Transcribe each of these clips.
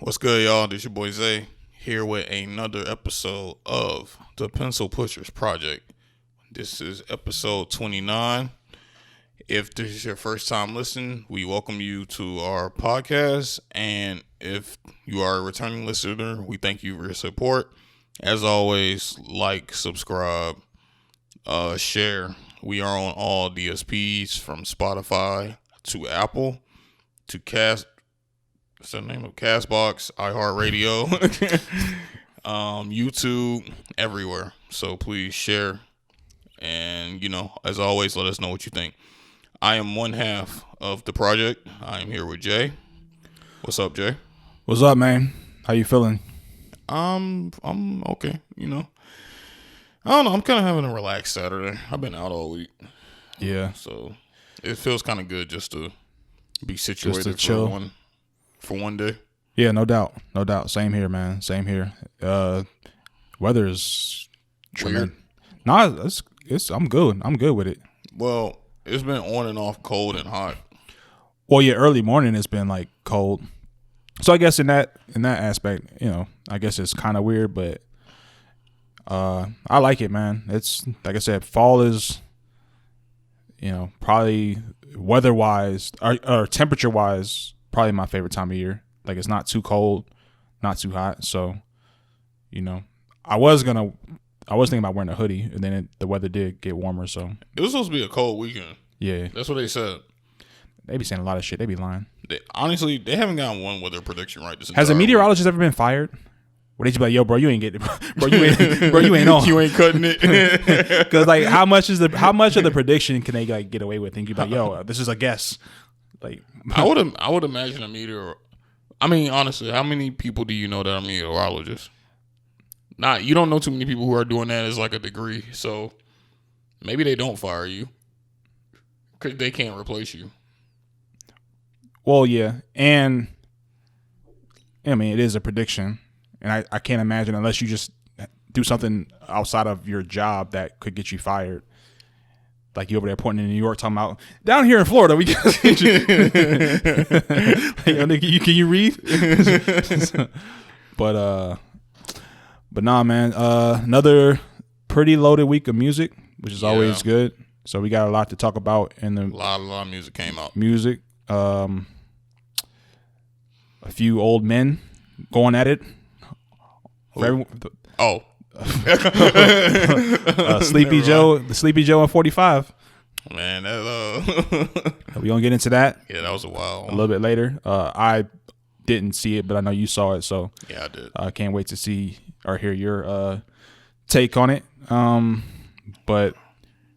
What's good, y'all? This your boy Zay here with another episode of the Pencil Pushers Project. This is episode 29. If this is your first time listening, we welcome you to our podcast. And if you are a returning listener, we thank you for your support. As always, like, subscribe, share. We are on all DSPs from Spotify to Apple to what's the name of Castbox, iHeartRadio, YouTube, everywhere. So please share. And, as always, let us know what you think. I am one half of the project. I am here with Jay. What's up, Jay? What's up, man? How you feeling? I'm okay, I don't know. I'm kind of having a relaxed Saturday. I've been out all week. Yeah. So it feels kind of good just to be situated just to chill. For one day. Yeah, no doubt. No doubt. Same here, man. Same here. Weather is Weird. Nah, it's I'm good. I'm good with it. Well, it's been on and off cold and hot. Well, yeah, early morning it's been like cold. So I guess in that aspect, I guess it's kind of weird, but I like it, man. It's like I said, fall is probably weather-wise or temperature-wise probably my favorite time of year. Like, it's not too cold, not too hot. So, I was thinking about wearing a hoodie, and then the weather did get warmer. So it was supposed to be a cold weekend. Yeah, that's what they said. They be saying a lot of shit. They be lying. Honestly, they haven't gotten one weather prediction right. Has a meteorologist ever been fired? Where they just be like, "Yo, bro, you ain't getting it, bro. You ain't on. You ain't cutting it." Because like, how much of the prediction can they like get away with? And you be like, "Yo, this is a guess." Like, I would imagine a meteor. I mean, honestly, how many people do you know that are meteorologists? You don't know too many people who are doing that as like a degree. So maybe they don't fire you because they can't replace you. Well, yeah, and I mean, it is a prediction, and I can't imagine unless you just do something outside of your job that could get you fired. Like, you over there pointing in New York talking about, down here in Florida, we got like, can you read? But nah, man. Another pretty loaded week of music, which is always good. So we got a lot to talk about in the a lot of music came out. Music. A few old men going at it. Sleepy Joe and 45. Man, We gonna get into that. Yeah, that was a while. A little bit later. I didn't see it, but I know you saw it, so yeah, I did. I can't wait to see or hear your take on it. But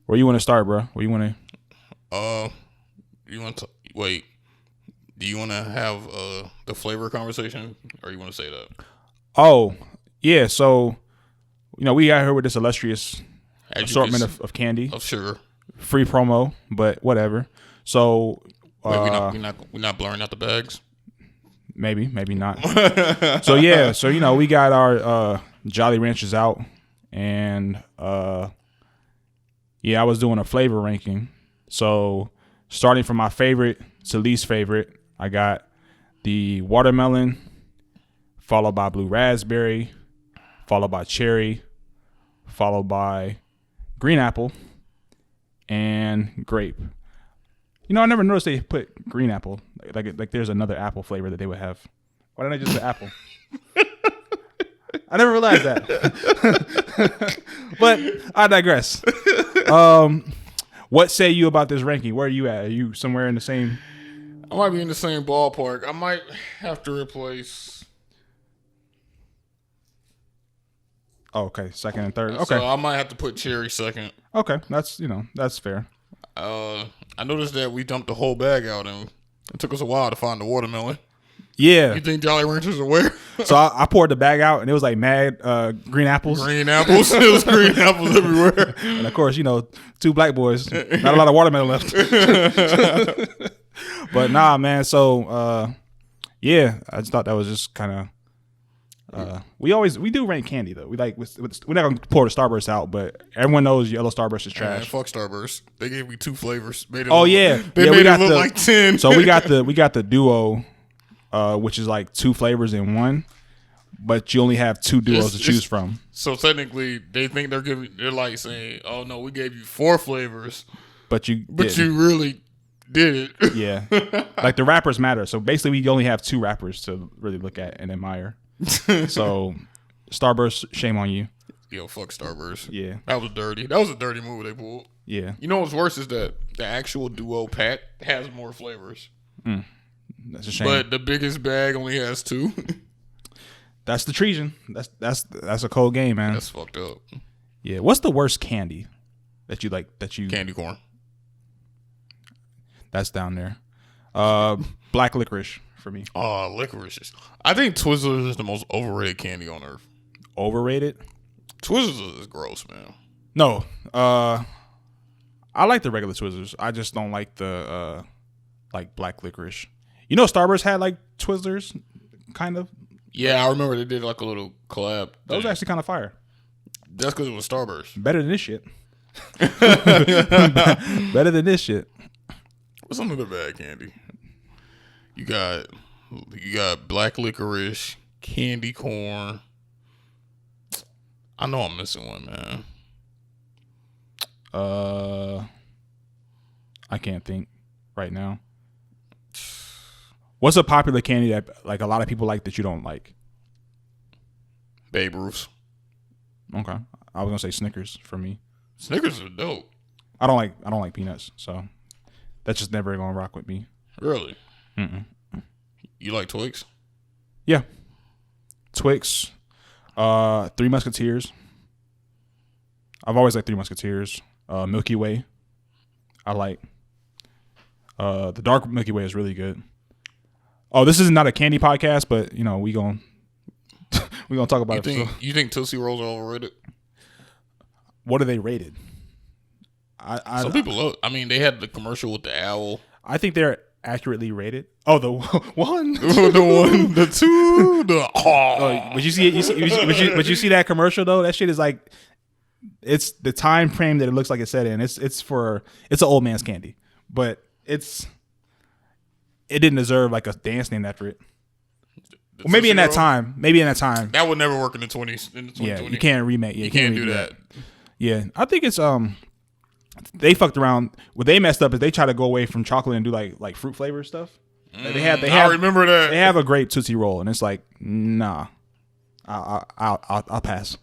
where you want to start, bro? Where you want to? Wait. Do you want to have the flavor conversation, or you want to say that? Oh, yeah. So, we got here with this illustrious assortment of candy. Of sugar. Free promo, but whatever. So, we're not blurring out the bags? Maybe not. So, yeah. So, we got our Jolly Ranchers out. And, I was doing a flavor ranking. So, starting from my favorite to least favorite, I got the watermelon, followed by blue raspberry, followed by cherry, followed by green apple, and grape. I never noticed they put green apple. Like there's another apple flavor that they would have. Why didn't I just put apple? I never realized that. But I digress. What say you about this ranking? Where are you at? Are you somewhere in the same? I might be in the same ballpark. I might have to replace. Oh, okay, second and third. Okay, so I might have to put cherry second. Okay, that's fair. I noticed that we dumped the whole bag out, and it took us a while to find the watermelon. Yeah. You think Jolly Ranchers are where? So I poured the bag out, and it was like mad green apples. Green apples. It was green apples everywhere. And of course, two black boys. Not a lot of watermelon left. But nah, man. So I just thought that was just kind of. We do rank candy though. We're not gonna pour the Starburst out, but everyone knows yellow Starburst is trash. Man, fuck Starburst. They gave me 2 flavors. They made it look like 10. So we got the duo which is like 2 flavors in one, but you only have 2 duos to choose from. So technically, they think they're like saying, "Oh no, we gave you 4 flavors, but you really did it." Yeah, like the wrappers matter. So basically, we only have 2 wrappers to really look at and admire. So, Starburst, shame on you. Yo, fuck Starburst. Yeah, that was dirty. That was a dirty move they pulled. Yeah. You know what's worse is that the actual duo pack has more flavors. That's a shame. But the biggest bag only has 2. That's the treason. That's a cold game, man. That's fucked up. Yeah. What's the worst candy that you like? Candy corn. That's down there. Black licorice for me. Oh, licorice. I think Twizzlers is the most overrated candy on earth. Overrated? Twizzlers is gross, man. No. I like the regular Twizzlers. I just don't like the like black licorice. You know, Starburst had like Twizzlers, kind of. Yeah, I remember they did like a little collab. That was actually kind of fire. That's because it was Starburst. Better than this shit. Better than this shit. What's another bad candy? You got black licorice, candy corn. I know I'm missing one, man. I can't think right now. What's a popular candy that like a lot of people like that you don't like? Babe Ruths. Okay, I was gonna say Snickers for me. Snickers are dope. I don't like peanuts, so that's just never gonna rock with me. Really? You like Twix? Yeah, Twix. 3 Musketeers. I've always liked 3 Musketeers. Milky Way. I like. The dark Milky Way is really good. Oh, this is not a candy podcast, but you know we gonna talk about it. You think Tootsie Rolls are overrated? What are they rated? Some people love. I mean, they had the commercial with the owl. I think they're accurately rated. Oh, the one, the one, the two, the but you see it. But you see that commercial though. That shit is like, it's the time frame that it looks like it's set in. It's an old man's candy, but it didn't deserve like a dance named after it. Well, maybe in that time. That would never work in the 20s. In the 2020. Yeah, you can't remake. Yeah, you can't do that. Yeah, I think it's they fucked around. What they messed up is they try to go away from chocolate and do like fruit flavor stuff. Like I remember that. They have a great Tootsie Roll, and it's like, nah, I'll pass.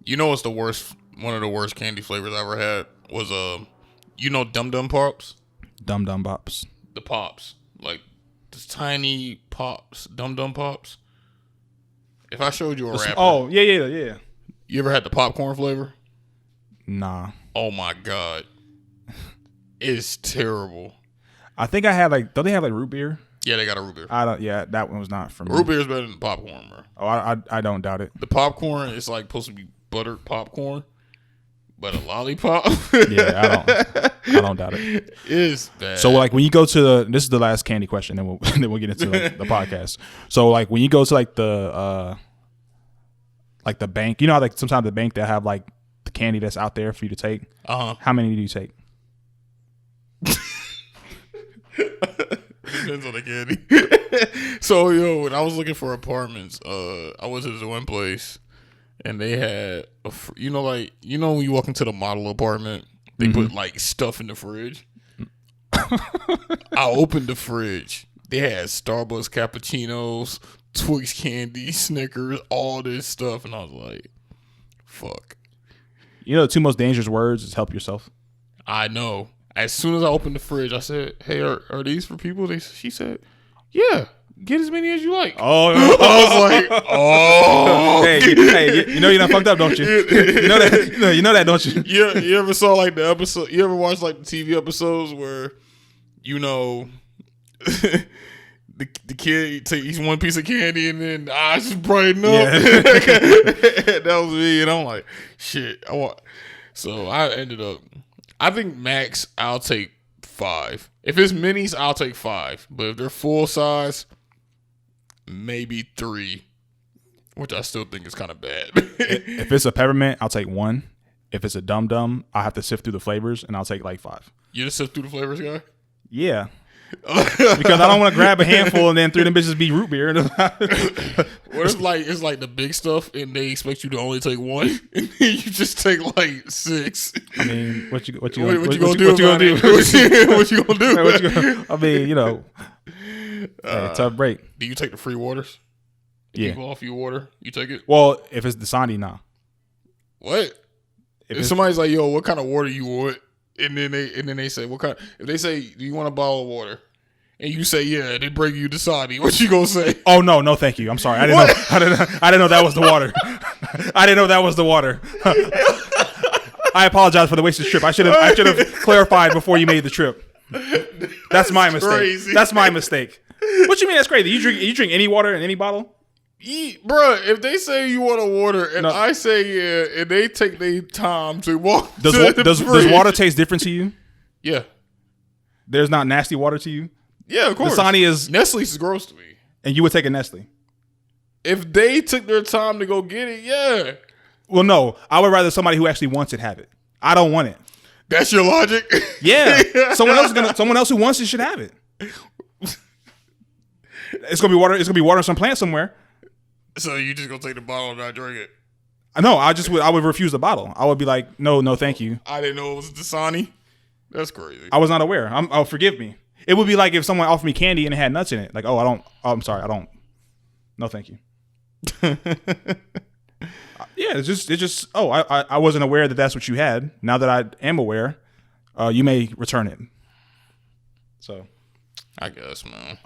You know what's the worst? One of the worst candy flavors I ever had was Dum Dum Pops. Dum Dum Pops. The pops, like the tiny pops, Dum Dum Pops. If I showed you a wrapper. Oh yeah. You ever had the popcorn flavor? Nah. Oh my god, it's terrible. I think I had don't they have like root beer? Yeah, they got a root beer. Yeah, that one was not for me. Root beer is better than popcorn, bro. Oh, I don't doubt it. The popcorn is like supposed to be buttered popcorn, but a lollipop. Yeah, I don't doubt it. It's bad. So like when you go to this is the last candy question, then we'll get into the podcast. So like when you go to like the bank, you know how like sometimes the bank they have like the candy that's out there for you to take. How many do you take? Depends on the candy. So when I was looking for apartments, I went to this one place, and they had when you walk into the model apartment, they put like stuff in the fridge. I opened the fridge. They had Starbucks cappuccinos, Twix candy, Snickers, all this stuff, and I was like, "Fuck." You know the 2 most dangerous words is help yourself. I know. As soon as I opened the fridge, I said, "Hey, are these for people?" She said, "Yeah, get as many as you like." Oh, I was like, "Oh, hey, you know you're not fucked up, don't you? You know that, don't you?" You ever saw like the episode? You ever watched like the TV episodes where, the kid eats one piece of candy and then eyes just brighten up? Yeah. That was me, and I'm like, shit. So I ended up. I think max I'll take 5. If it's minis, I'll take 5. But if they're full size, maybe 3, which I still think is kind of bad. If it's a peppermint, I'll take 1. If it's a Dum Dum, I'll have to sift through the flavors, and I'll take like 5. You just sift through the flavors, guy? Yeah. Because I don't want to grab a handful and then 3 of them bitches be root beer. What if it's like the big stuff and they expect you to only take 1 and then you just take like 6? I mean, what you gonna do? What you gonna do? I mean, tough break. Do you take the free waters? Yeah. People offer you water, you take it? Well, if it's Dasani, nah. What? If somebody's like, yo, what kind of water you want? And then they say, what kind? If they say, do you want a bottle of water? And you say, yeah, they bring you Dasani. What you gonna say? Oh no, thank you. I'm sorry. I didn't know that was the water. I didn't know that was the water. I apologize for the wasted trip. I should have clarified before you made the trip. That's my mistake. Crazy. That's my mistake. What you mean that's crazy? You drink any water in any bottle? Bruh, if they say you want a water and I say yeah, and they take their time to walk does water taste different to you? Yeah. There's not nasty water to you? Yeah, of course. Dasani is... Nestle's is gross to me. And you would take a Nestle? If they took their time to go get it, yeah. Well, no. I would rather somebody who actually wants it have it. I don't want it. That's your logic? Yeah. Someone else who wants it should have it. It's gonna be water. It's gonna be water in some plant somewhere. So you just gonna take the bottle and not drink it? No, I would refuse the bottle. I would be like, no, thank you. I didn't know it was Dasani. That's crazy. I was not aware. Forgive me. It would be like if someone offered me candy and it had nuts in it. Like, I'm sorry, I don't. No, thank you. Yeah, it's just. Oh, I wasn't aware that that's what you had. Now that I am aware, you may return it. So, I guess, man.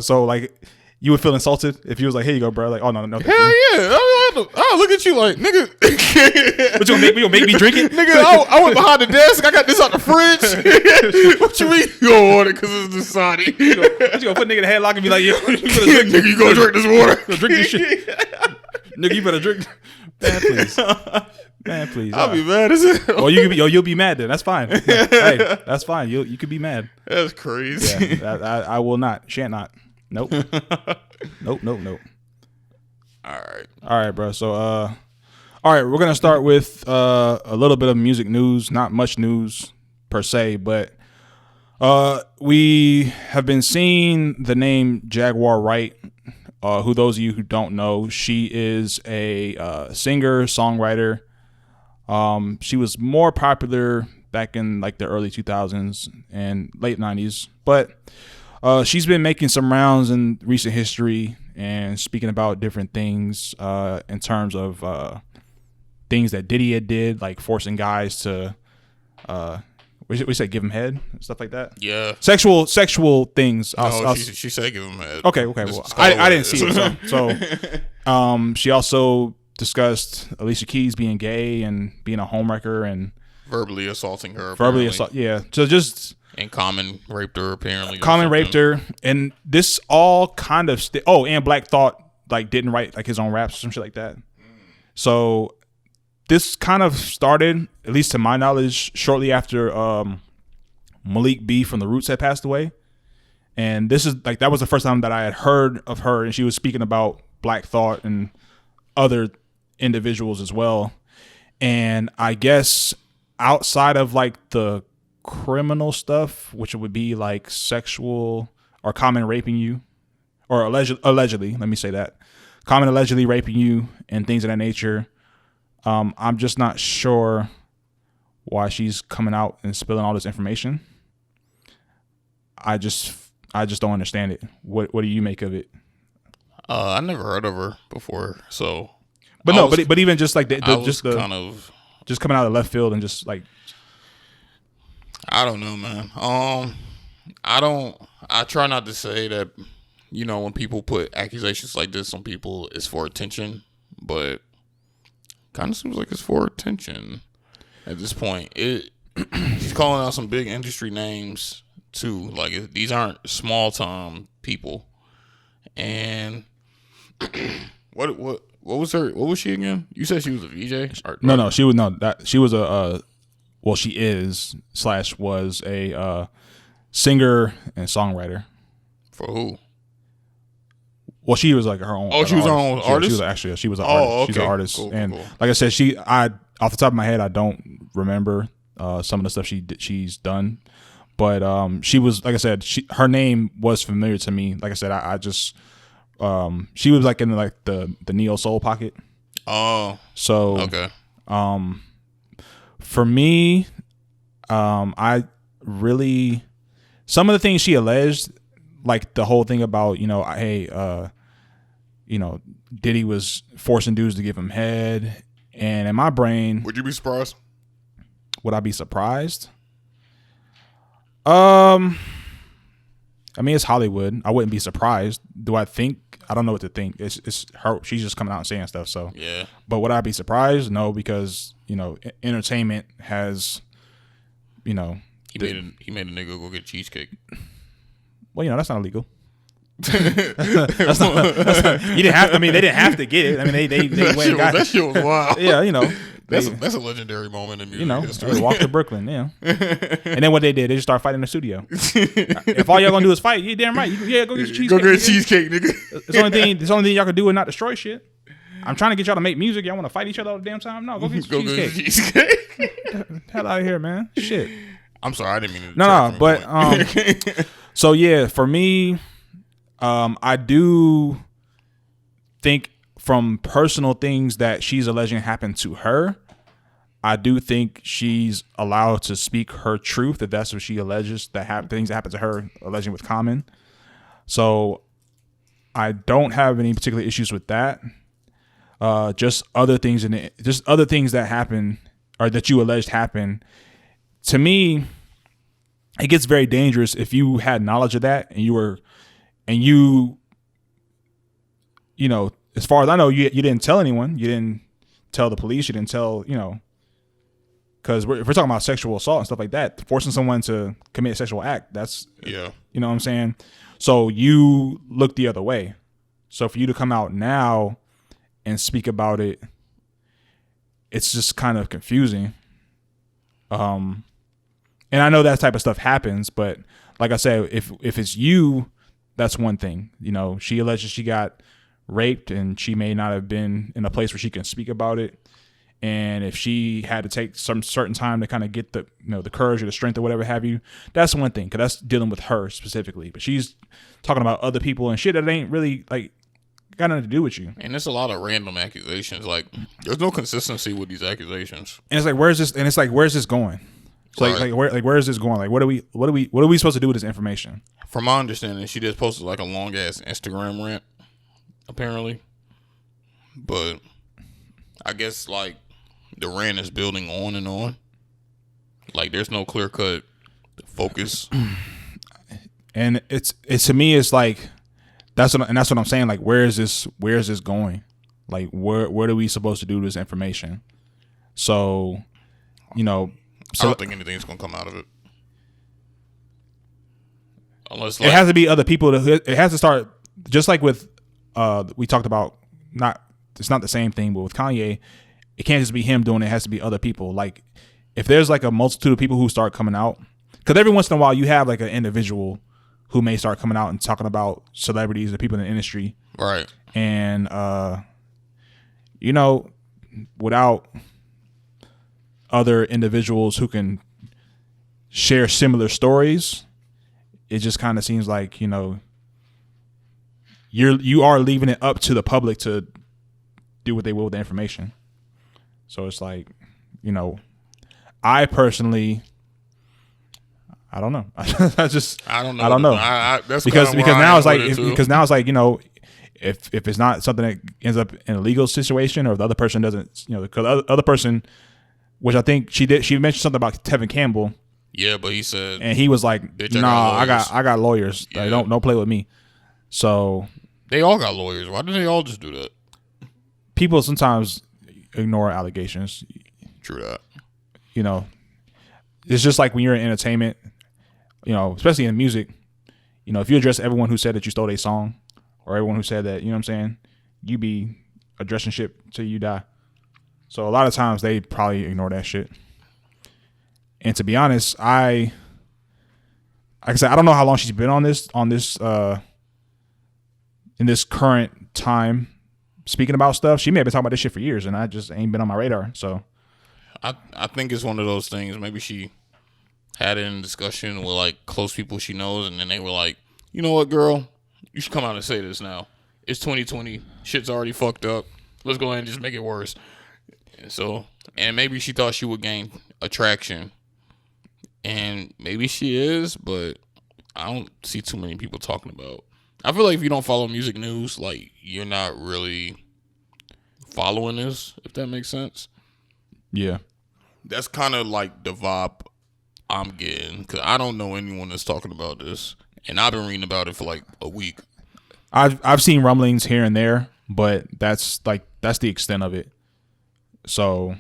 So like, you would feel insulted if he was like, "Here you go, bro." Like, oh no. Hell yeah! I look at you like, nigga. What you gonna make me drink it, nigga? I went behind the desk. I got this out the fridge. What you mean you don't want it because it's Dasani? You gonna put nigga in the headlock and be like, "Yo, nigga, you gonna drink this water? Drink this shit, nigga. You better drink." Man, please. I'll be mad as hell. Well, you'll be mad then. That's fine. Hey, that's fine. You could be mad. That's crazy. Yeah, I will not. Shan't not. Nope. Nope. All right, bro. So, all right, we're gonna start with a little bit of music news. Not much news per se, but we have been seeing the name Jaguar Wright. Who those of you who don't know, she is a singer, songwriter. She was more popular back in like the early 2000s and late 90s, but she's been making some rounds in recent history and speaking about different things in terms of things that Diddy had did, like forcing guys to we say give him head and stuff like that. Yeah, sexual things. She said give him head. Okay. Well, I didn't see it. So she also discussed Alicia Keys being gay and being a homewrecker and verbally assaulting her. Yeah. So just. And Common raped her, apparently. Common raped her. And this all kind of... and Black Thought like didn't write like his own raps or some shit like that. So this kind of started, at least to my knowledge, shortly after Malik B from The Roots had passed away. And this is like, that was the first time that I had heard of her. And she was speaking about Black Thought and other individuals as well. And I guess outside of like the criminal stuff, which would be like sexual or Common raping you, or allegedly, let me say that, Common allegedly raping you and things of that nature. I'm just not sure why she's coming out and spilling all this information. I just don't understand it. What do you make of it? I never heard of her before, so. But even just like just coming out of left field and just like. I don't know, man. I try not to say that, when people put accusations like this on people, it's for attention, but kind of seems like it's for attention at this point. She's calling out some big industry names too. Like, these aren't small time people. And what was her? What was she again? You said she was a VJ? No, she was a. Well, she is / was a singer and songwriter. For who? Well, she was like her own. Oh, she was her own artist? She was an artist. Okay. She's an artist. Cool, and cool. like I said, off the top of my head, I don't remember some of the stuff she's done. But she was, like I said, her name was familiar to me. Like I said, I just she was like in like the neo soul pocket. Oh, so okay. For me, I really, some of the things she alleged, like the whole thing about, hey, Diddy was forcing dudes to give him head, and in my brain, would you be surprised? Would I be surprised? I mean, it's Hollywood. I wouldn't be surprised. Do I think? I don't know what to think. It's her. She's just coming out and saying stuff. So yeah. But would I be surprised? No, because entertainment has, he made a nigga go get cheesecake. Well, that's not illegal. that's not, you didn't have. I mean, they didn't have to get it. I mean, they went and got that shit was wild. Yeah, that's a legendary moment in music history. They walked to Brooklyn, and then what they did, they just started fighting in the studio. If all y'all gonna do is fight, you damn right. Go get your cheesecake. Go get cheesecake, nigga. It's the only thing y'all can do is not destroy shit. I'm trying to get y'all to make music. Y'all want to fight each other all the damn time? No, go get your cheesecake. Hell out of here, man. Shit. I'm sorry, I didn't mean to. No, but so yeah, for me, I do think from personal things that she's alleging happened to her, I do think she's allowed to speak her truth if that's what she alleges that things that happened to her, alleging with Common. So I don't have any particular issues with that. Just other things that happen or that you alleged happen. To me, it gets very dangerous if you had knowledge of that and you as far as I know, you didn't tell anyone. You didn't tell the police. You didn't tell, because if we're talking about sexual assault and stuff like that, forcing someone to commit a sexual act, that's, yeah. You know what I'm saying? So you look the other way. So for you to come out now and speak about it, it's just kind of confusing. And I know that type of stuff happens, but like I said, if it's you, that's one thing. She alleges she got raped and she may not have been in a place where she can speak about it. And if she had to take some certain time to kind of get the courage or the strength or whatever have you, that's one thing, because that's dealing with her specifically. But she's talking about other people and shit that ain't really like got nothing to do with you. And there's a lot of random accusations. Like, there's no consistency with these accusations. And it's like, where's this? And it's like, where's this going? So right. Where is this going? Like, what are we supposed to do with this information? From my understanding, she just posted like a long ass Instagram rant, apparently. But I guess like the rant is building on and on. Like, there's no clear cut focus. And it's to me, it's like that's what I'm saying. Like, where is this going? Like, what are we supposed to do with this information? So, I don't think anything's gonna come out of it. Unless it has to be other people. It has to start just like with we talked about. It's not the same thing, but with Kanye, it can't just be him doing it. It has to be other people. Like, if there's like a multitude of people who start coming out, because every once in a while you have like an individual who may start coming out and talking about celebrities or people in the industry, right? And without other individuals who can share similar stories, it just kind of seems like you are leaving it up to the public to do what they will with the information. So it's like, I personally, I don't know. I don't know. That's because now it's like if it's not something that ends up in a legal situation, or if the other person doesn't, because the other person, which I think she mentioned something about Tevin Campbell. Yeah, but he said, and he was like, "Nah, I got lawyers. Yeah. Like, don't play with me." So they all got lawyers. Why didn't they all just do that? People sometimes ignore allegations. True that. It's just like when you're in entertainment, especially in music. If you address everyone who said that you stole a song, or everyone who said that, you know what I'm saying, you be addressing shit till you die. So a lot of times they probably ignore that shit. And to be honest, like I said, I don't know how long she's been on this in this current time speaking about stuff. She may have been talking about this shit for years, and I just ain't been on my radar. So I think it's one of those things. Maybe she had it in discussion with like close people she knows, and then they were like, you know what, girl, you should come out and say this now. It's 2020. Shit's already fucked up. Let's go ahead and just make it worse. And maybe she thought she would gain attraction. And maybe she is, but I don't see too many people talking about. I feel like if you don't follow music news, like, you're not really following this, if that makes sense. Yeah. That's kind of like the vibe I'm getting, because I don't know anyone that's talking about this. And I've been reading about it for like a week. I've seen rumblings here and there, but that's the extent of it. So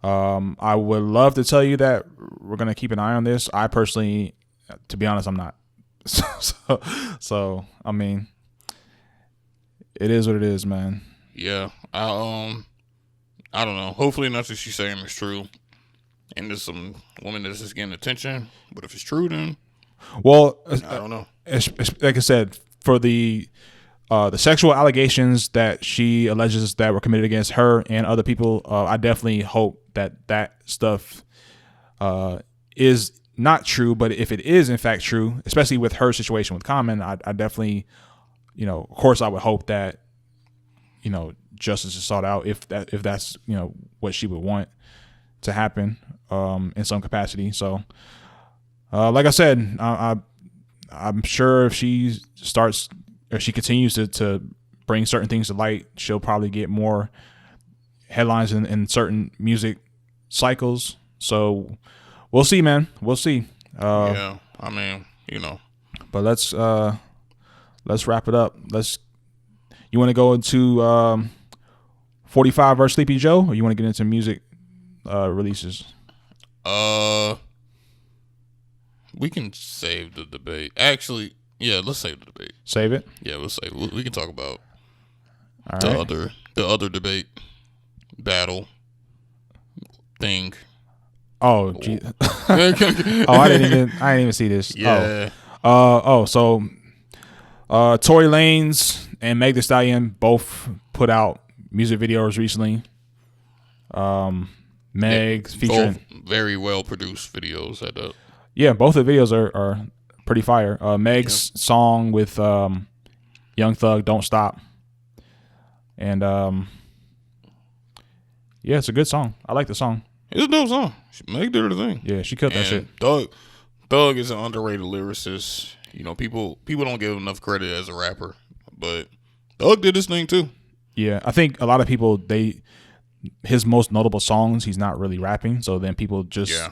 I would love to tell you that we're gonna keep an eye on this. I personally, to be honest, I'm not. So I mean, it is what it is, man. Yeah, I don't know. Hopefully nothing she's saying is true, and there's some woman that's just getting attention. But if it's true, then I don't know. Like I said, for the sexual allegations that she alleges that were committed against her and other people, I definitely hope that stuff is not true. But if it is in fact true, especially with her situation with Common, I definitely, of course, I would hope that, justice is sought out if that's what she would want to happen in some capacity. So, like I said, I'm sure if she starts or she continues to bring certain things to light, she'll probably get more headlines in certain music cycles. So we'll see, man. We'll see. Yeah, I mean, But let's wrap it up. You want to go into 45 versus Sleepy Joe, or you want to get into music releases? We can save the debate. Actually, yeah, let's save the debate. Save it? Yeah, we'll save it. We can talk about the other debate battle thing. Oh, gee. I didn't even see this. Yeah. So Tory Lanez and Meg Thee Stallion both put out music videos recently. Meg's featuring both very well produced videos at that. Yeah, both the videos are pretty fire. Meg's song with Young Thug, "Don't Stop," and it's a good song. I like the song. It's a dope song. Meg did her thing. Yeah, she killed that shit. Thug is an underrated lyricist. People don't give him enough credit as a rapper, but Thug did his thing too. Yeah, I think a lot of people his most notable songs, he's not really rapping, so then people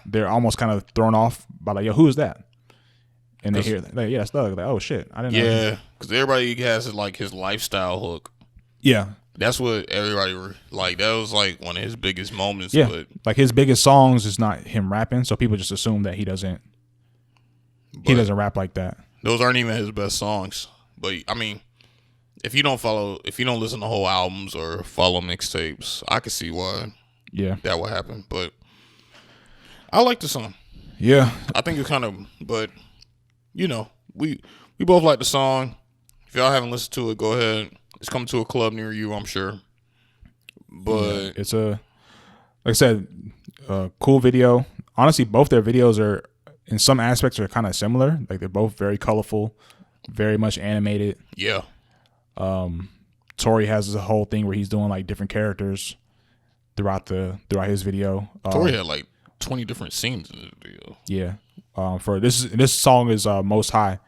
they're almost kind of thrown off by like, yo, who is that? And they hear that, like, yeah, it's Thug. Like, oh shit, I didn't know. Yeah, because everybody has like his lifestyle hook. Yeah, that's what everybody like. That was like one of his biggest moments. Yeah, but like his biggest songs is not him rapping, so people just assume that he doesn't rap like that. Those aren't even his best songs. But I mean, if you don't listen to whole albums or follow mixtapes, I can see why. Yeah, that would happen. But I like the song. Yeah, I think it's kind of, but we both like the song. If y'all haven't listened to it, go ahead. It's coming to a club near you, I'm sure. But it's like I said, cool video. Honestly, both their videos are, in some aspects, are kind of similar. Like, they're both very colorful, very much animated. Yeah. Tory has a whole thing where he's doing like different characters throughout his video. Tory had like 20 different scenes in the video. Yeah. For this song is Most High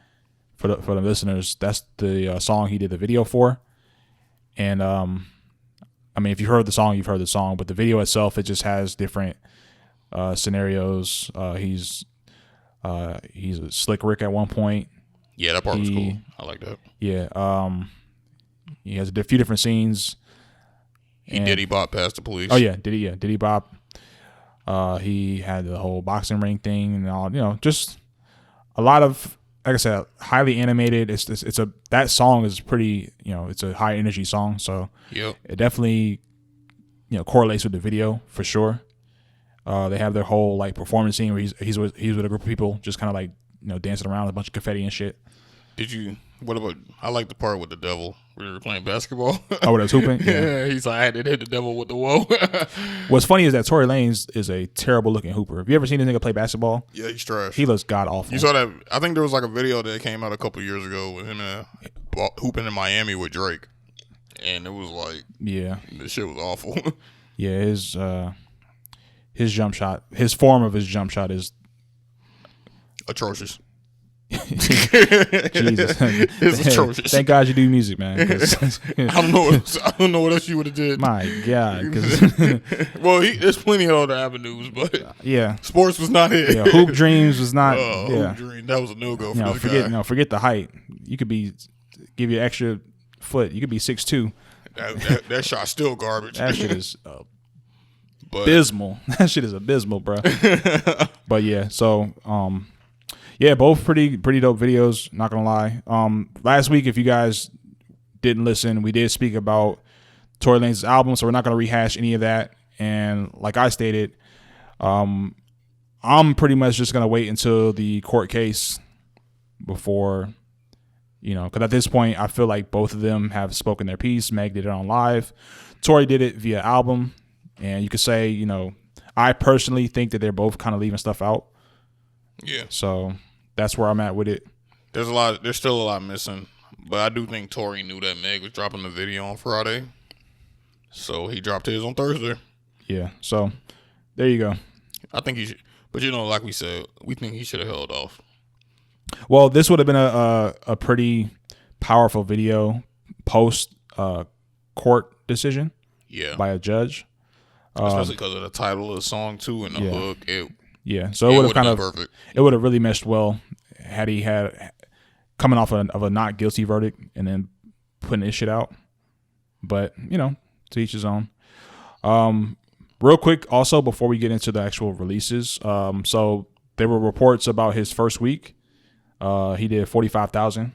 for the listeners. That's the song he did the video for. And I mean, if you heard the song, you've heard the song, but the video itself, it just has different scenarios. He's a Slick Rick at one point. Yeah, that part was cool. I like that. Yeah. He has a few different scenes. Diddy bop past the police. Oh yeah, Diddy bop. He had the whole boxing ring thing and all. Just a lot of, like I said, highly animated. That song is pretty. It's a high energy song. So it definitely correlates with the video for sure. They have their whole like performance scene where he's with a group of people just kind of like dancing around with a bunch of confetti and shit. What about? I like the part with the devil. We were playing basketball. Oh, that's hooping. Yeah, he's like, I had to hit the devil with the whoa. What's funny is that Tory Lanez is a terrible looking hooper. Have you ever seen this nigga play basketball? Yeah, he's trash. He looks god awful. You saw that? I think there was like a video that came out a couple years ago with him hooping in Miami with Drake, and it was like, yeah, this shit was awful. Yeah, his jump shot, his form of his jump shot is atrocious. Jesus, It's atrocious. Thank God you do music, man. I don't know what else you would have did. My God, well, there's plenty of other avenues, but yeah, sports was not it. Yeah, hoop dreams was not. Hoop dream, that was a no go for this guy. Forget the height. You could give you an extra foot. You could be 6'2". That shot's still garbage. That shit is abysmal. That shit is abysmal, bro. But yeah, so yeah, both pretty dope videos. Not gonna lie. Last week, if you guys didn't listen, we did speak about Tory Lanez's album, so we're not gonna rehash any of that. And like I stated, I'm pretty much just gonna wait until the court case before. Because at this point, I feel like both of them have spoken their piece. Meg did it on live. Tory did it via album. And you could say, I personally think that they're both kind of leaving stuff out. Yeah. So that's where I'm at with it. There's still a lot missing. But I do think Tory knew that Meg was dropping the video on Friday. So he dropped his on Thursday. Yeah. So there you go. I think he should. But like we said, we think he should have held off. Well, this would have been a pretty powerful video post court decision by a judge. Especially because of the title of the song too and the hook. So it would have perfect. It would have really meshed well had he had coming off of a not guilty verdict and then putting this shit out. But to each his own. Real quick, also before we get into the actual releases, so there were reports about his first week. He did 45,000,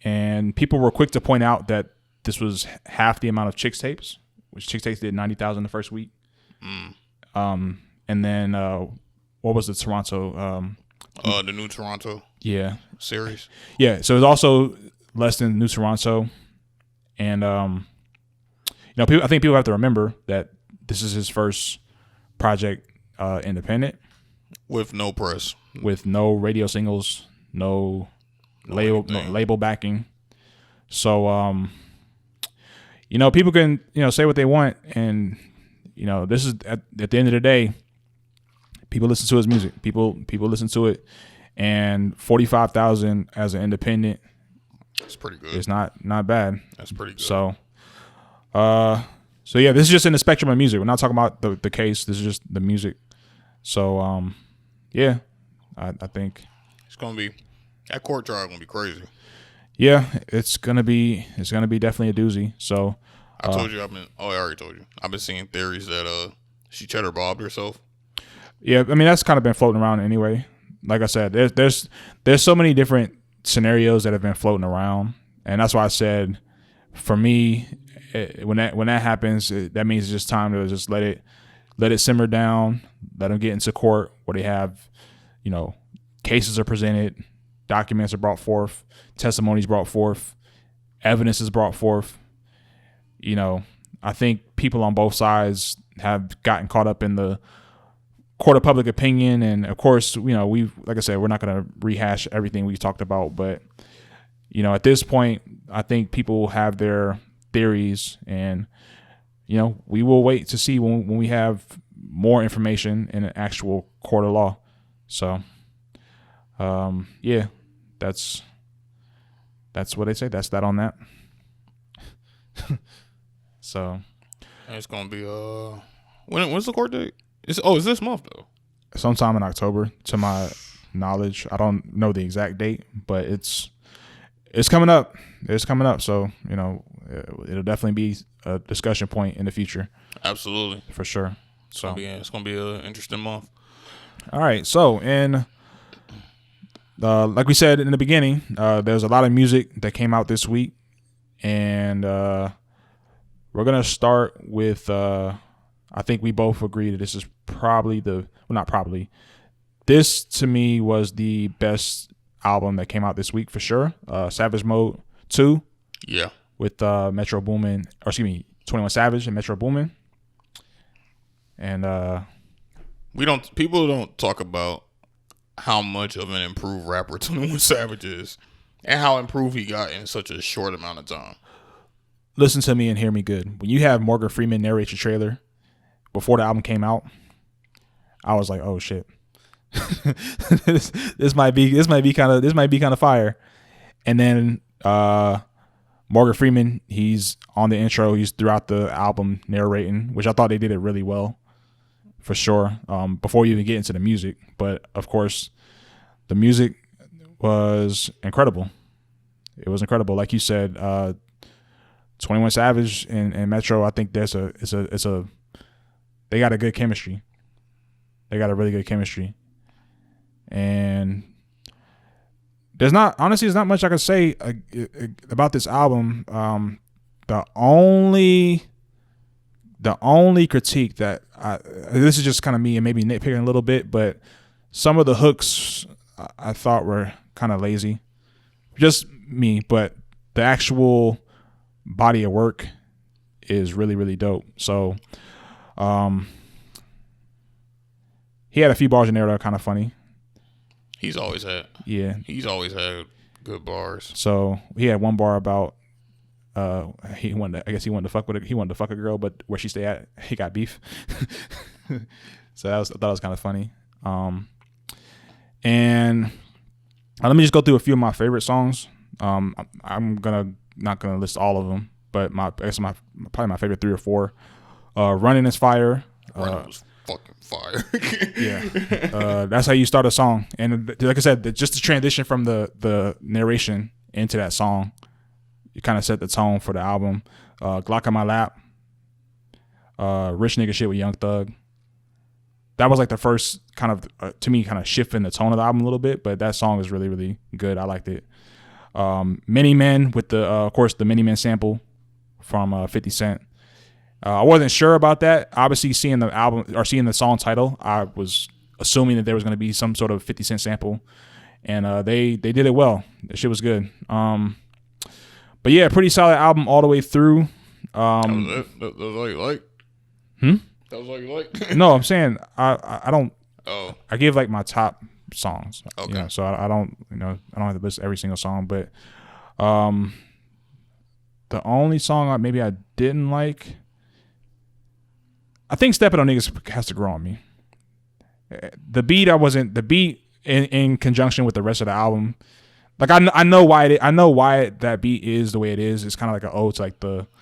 and people were quick to point out that this was half the amount of Chicks Tapes, which Chicks Tapes did 90,000 the first week. And then what was the Toronto? The new Toronto. Series. Yeah, so it's also less than New Toronto, and I think people have to remember that this is his first project, independent, with no press. With no radio singles, no label backing. So, people can, say what they want. And, this is at the end of the day, people listen to his music. People listen to it. And 45,000 as an independent. That's pretty good. It's not bad. That's pretty good. So yeah, this is just in the spectrum of music. We're not talking about the case. This is just the music. So, yeah. I think it's gonna be that court trial gonna be crazy. Yeah, it's gonna be definitely a doozy. So I told you I already told you. I've been seeing theories that she cheddar bobbed herself. Yeah, I mean that's kind of been floating around anyway. Like I said, there's so many different scenarios that have been floating around, and that's why I said for me when that happens, that means it's just time to just let it simmer down, let them get into court where they have. Cases are presented, documents are brought forth, testimonies brought forth, evidence is brought forth. I think people on both sides have gotten caught up in the court of public opinion. And of course, like I said, we're not going to rehash everything we talked about. But, at this point, I think people have their theories and, we will wait to see when we have more information in an actual court of law. So, yeah, that's what they say. That's that on that. So, and it's gonna be when's the court date? It's this month though. Sometime in October, to my knowledge. I don't know the exact date, but it's coming up. It's coming up. So it'll definitely be a discussion point in the future. Absolutely, for sure. So it's gonna be an interesting month. All right, so like we said in the beginning, there's a lot of music that came out this week, and we're gonna start with. I think we both agree that this is probably this to me was the best album that came out this week for sure. Savage Mode 2. Yeah. With Metro Boomin, or excuse me, 21 Savage and Metro Boomin. And people don't talk about how much of an improved rapper 21 Savage is and how improved he got in such a short amount of time. Listen to me and hear me good. When you have Morgan Freeman narrate your trailer before the album came out, I was like, "Oh shit, this might be kind of fire." And then Morgan Freeman, he's on the intro, he's throughout the album narrating, which I thought they did it really well, for sure. Before you even get into the music, but of course, the music was incredible. It was incredible, like you said. 21 Savage and Metro, I think they got a good chemistry. They got a really good chemistry. And there's not much I can say about this album. The only critique that this is just kind of me and maybe nitpicking a little bit, but some of the hooks I thought were kind of lazy. Just me, but the actual body of work is really, really dope. So he had a few bars in there that are kind of funny. He's always had good bars. So he had one bar about he wanted to fuck a girl, but where she stay at, he got beef. So I thought it was kind of funny. And let me just go through a few of my favorite songs. I'm not gonna list all of them, but probably my favorite 3 or 4. Running is fire. Running was fucking fire. Yeah. That's how you start a song. And like I said, just the transition from the narration into that song, you kind of set the tone for the album. Glock on My Lap. Rich Nigga Shit with Young Thug. That was like the first kind of, to me, kind of shifting the tone of the album a little bit, but that song is really, really good. I liked it. Many Men with of course, the Many Men sample from 50 Cent. I wasn't sure about that. Obviously, seeing the album or seeing the song title, I was assuming that there was going to be some sort of 50 Cent sample, and they did it well. The shit was good. But yeah, pretty solid album all the way through. That was all you like? That was all you like? No, I'm saying I don't. Oh. I give like my top songs. Okay. You know, so I don't have to list every single song, but the only song I didn't like, I think Steppin' on Niggas has to grow on me. The beat in conjunction with the rest of the album. Like I know why that beat is the way it is. It's kind of like an ode to like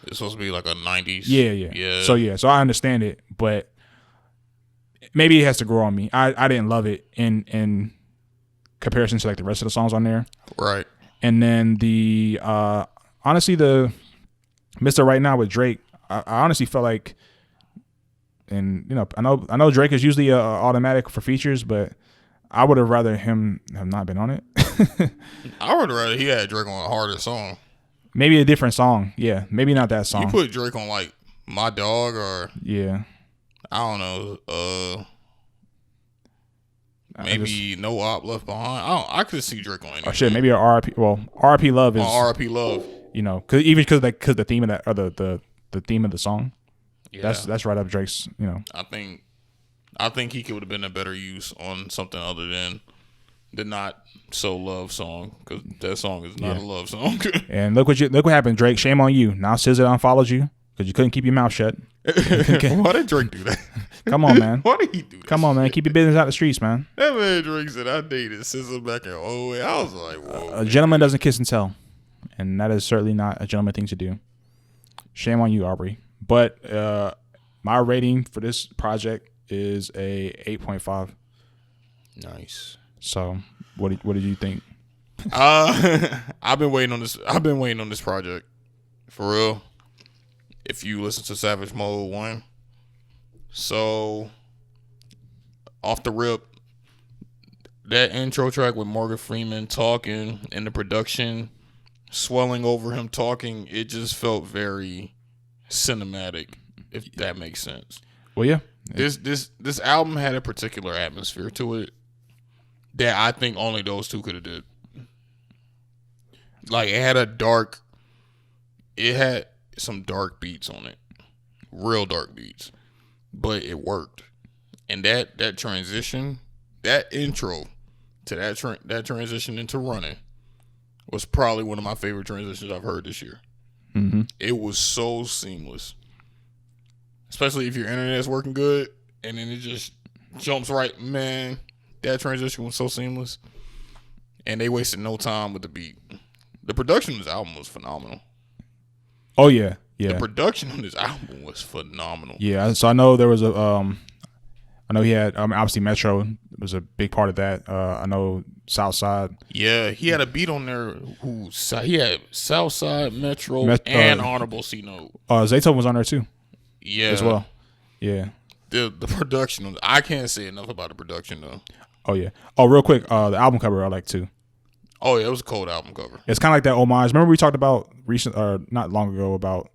it's supposed to be like a 90s. Yeah. So I understand it, but maybe it has to grow on me. I didn't love it in comparison to like the rest of the songs on there. Right. And then the honestly, the Mr. Right Now with Drake, I honestly felt like, and I know Drake is usually automatic for features, but I would have rather him have not been on it. I would rather he had Drake on a harder song. Maybe a different song. Yeah, maybe not that song. You put Drake on like My Dog or I don't know. Maybe No Op Left Behind. I could see Drake on anything. Oh shit, maybe a RIP. Well, RIP Love is RIP Love. Because the theme of that, or the theme of the song. Yeah. That's right up Drake's. I think he could have been a better use on something other than the Not So Love song, because that song is not a love song. And look what happened, Drake. Shame on you. Now SZA unfollowed you because you couldn't keep your mouth shut. Why did Drake do that? Come on, man. Why did he do that? Come on, man. Keep your business out the streets, man. That man Drake said I dated SZA back in 08. I was like, whoa. A gentleman doesn't kiss and tell, and that is certainly not a gentleman thing to do. Shame on you, Aubrey. But my rating for this project is a 8.5. Nice. So, what did you think? I've been waiting on this project for real. If you listen to Savage Mode 1, so off the rip, that intro track with Morgan Freeman talking and the production swelling over him talking, it just felt very cinematic, if that makes sense. Well, yeah. This album had a particular atmosphere to it that I think only those two could have did. Like it had some dark beats on it, real dark beats, but it worked. And that transition, that intro to that transition into running was probably one of my favorite transitions I've heard this year. Mm-hmm. It was so seamless, especially if your internet's working good, and then it just jumps right. Man, that transition was so seamless, and they wasted no time with the beat. The production on this album was phenomenal. Oh yeah. The production on this album was phenomenal. Yeah, so I know there was I know he had obviously Metro was a big part of that. I know Southside. Yeah, he had a beat on there. He had Southside, Metro, and Honorable C Note. Zaytoven was on there too. Yeah, as well. Yeah. The production. I can't say enough about the production though. Oh yeah. Oh, real quick, the album cover I like too. Oh yeah, it was a cold album cover. It's kind of like that homage. Remember we talked about not long ago about.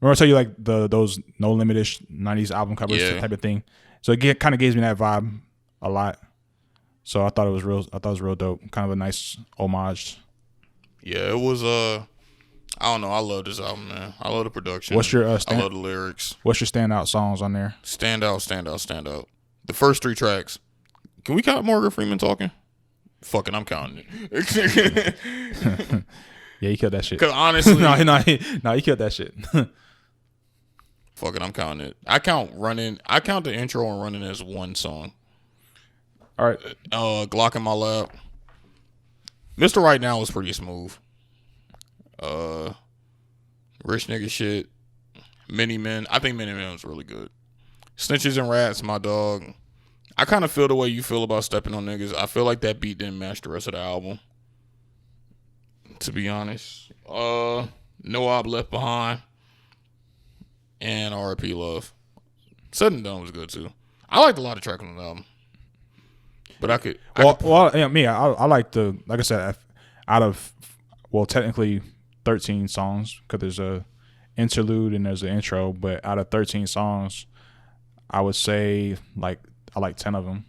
Remember I tell you like those No Limit-ish 90s album covers type of thing. So it kind of gives me that vibe a lot. So I thought it was real dope. Kind of a nice homage. Yeah, it was. I don't know. I love this album, man. I love the production. What's your I love the lyrics. What's your standout songs on there? Stand out. The first 3 tracks. Can we count Morgan Freeman talking? Fucking, I'm counting it. Yeah, he killed that shit. Because honestly, no, he killed that shit. Fucking, I'm counting it. I count the intro and running as one song. All right. Glock in my lap. Mr. Right Now was pretty smooth. Rich nigga shit. Mini Men. I think Mini Men was really good. Snitches and Rats, my dog. I kind of feel the way you feel about Stepping on Niggas. I feel like that beat didn't match the rest of the album, to be honest. No Ob Left Behind and R.I.P. Love. Said and Done was good too. I liked a lot of tracks on the album, but I like like I said, out of technically 13 songs because there's a interlude and there's an intro, but out of 13 songs, I would say like I like 10 of them.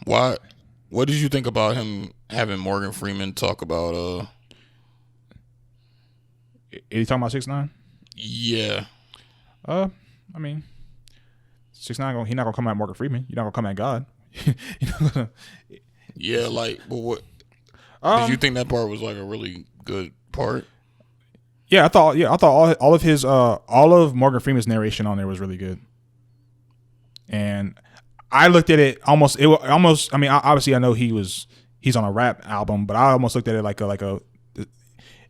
What did you think about him having Morgan Freeman talk about Is he talking about 6ix9ine? Yeah. I mean 6ix9ine, he not gonna come at Morgan Freeman. You're not gonna come at God. Yeah, like, but what did you think that part was like a really good part? Yeah, I thought all of his all of Morgan Freeman's narration on there was really good. And I looked at it almost. I mean, obviously, I know he's on a rap album, but I almost looked at it like a.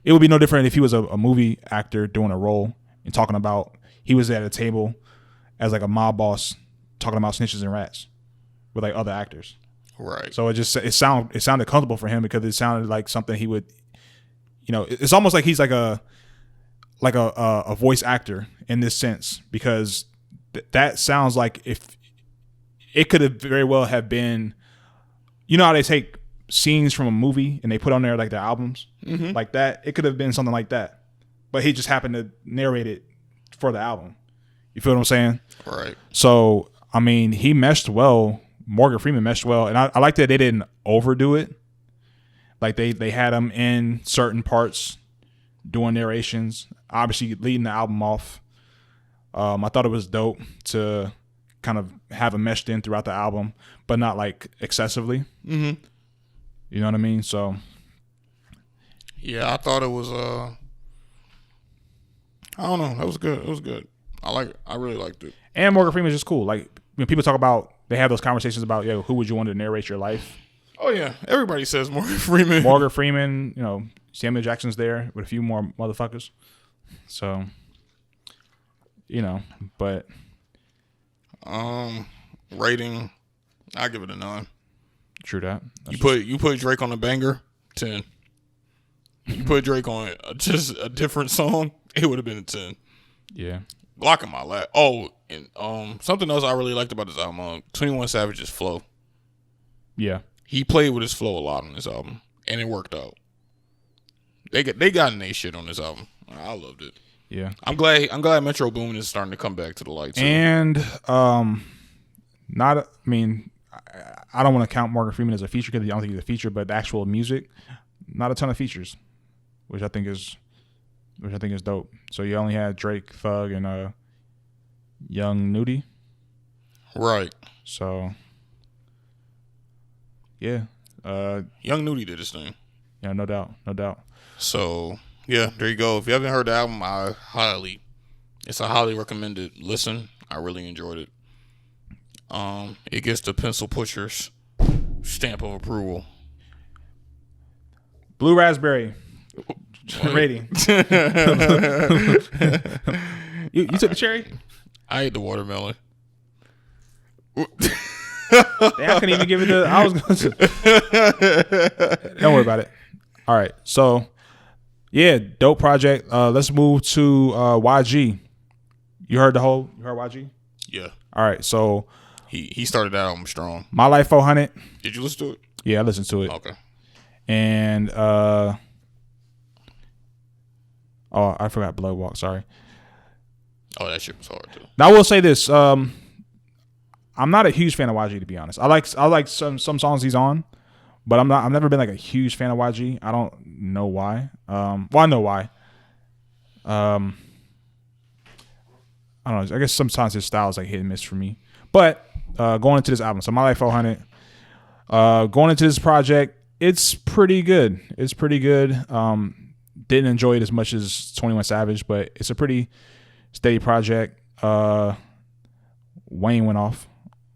It would be no different if he was a movie actor doing a role and talking about he was at a table as like a mob boss talking about snitches and rats with like other actors. Right. So it sounded comfortable for him because it sounded like something he would. It's almost like he's like a voice actor in this sense because that sounds like if. It could have very well have been, how they take scenes from a movie and they put on there like their albums, like that. It could have been something like that, but he just happened to narrate it for the album. You feel what I'm saying? Right. So I mean, he meshed well. Morgan Freeman meshed well, and I like that they didn't overdo it. Like they had him in certain parts doing narrations, obviously leading the album off. I thought it was dope to kind of have him meshed in throughout the album, but not like excessively. Mm-hmm. You know what I mean? So yeah, I thought it was I don't know, that was good. It was good. I really liked it. And Morgan Freeman's just cool. Like when people talk about, they have those conversations about, who would you want to narrate your life? Oh yeah, everybody says Morgan Freeman. Morgan Freeman, Samuel Jackson's there with a few more motherfuckers. So, but rating, I give it a 9. True that. You put Drake on a banger, 10. You put Drake on just a different song, it would have been a 10. Yeah. Glock in my lap. Oh, and something else I really liked about this album, 21 Savage's flow. Yeah. He played with his flow a lot on this album, and it worked out. They got in their shit on this album. I loved it. Yeah. I'm glad Metro Boomin is starting to come back to the light too. And I don't want to count Morgan Freeman as a feature because I don't think he's a feature, but the actual music, not a ton of features. which I think is dope. So you only had Drake, Thug, and Young Nudie. Right. So yeah, Young Nudie did his thing. Yeah, no doubt. So yeah, there you go. If you haven't heard the album, it's a highly recommended listen. I really enjoyed it. It gets the Pencil Pusher's stamp of approval. Blue raspberry rating. You took the cherry? I ate the watermelon. Damn, I couldn't even give it the. I was going to. Don't worry about it. All right, so yeah, dope project. Let's move to YG. You heard YG? Yeah. All right, so he started that album strong. My Life 400. Did you listen to it? Yeah, I listened to it. Okay. And I forgot Blood Walk. Sorry. Oh, that shit was hard too. Now I will say this. I'm not a huge fan of YG, to be honest. I like some songs he's on, but I've never been like a huge fan of YG. I don't know why. Well, I know why. I don't know. I guess sometimes his style is like hit and miss for me. But going into this album, so My Life 400, going into this project, it's pretty good. Didn't enjoy it as much as 21 Savage, but it's a pretty steady project. Wayne went off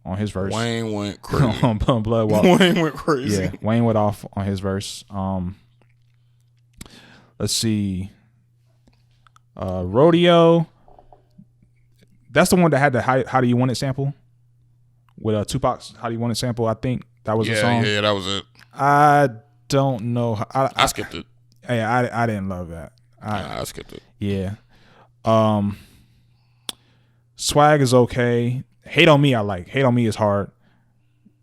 on his verse. Wayne went crazy. on Blood Walk. Wayne went crazy. Yeah, Wayne went off on his verse. Let's see. Rodeo. That's the one that had the How Do You Want It sample with Tupac's How Do You Want It sample. I think that was the song. Yeah, that was it. I don't know. I skipped it. Yeah, I didn't love that. I skipped it. Yeah. Swag is okay. Hate on Me I like. Hate on Me is hard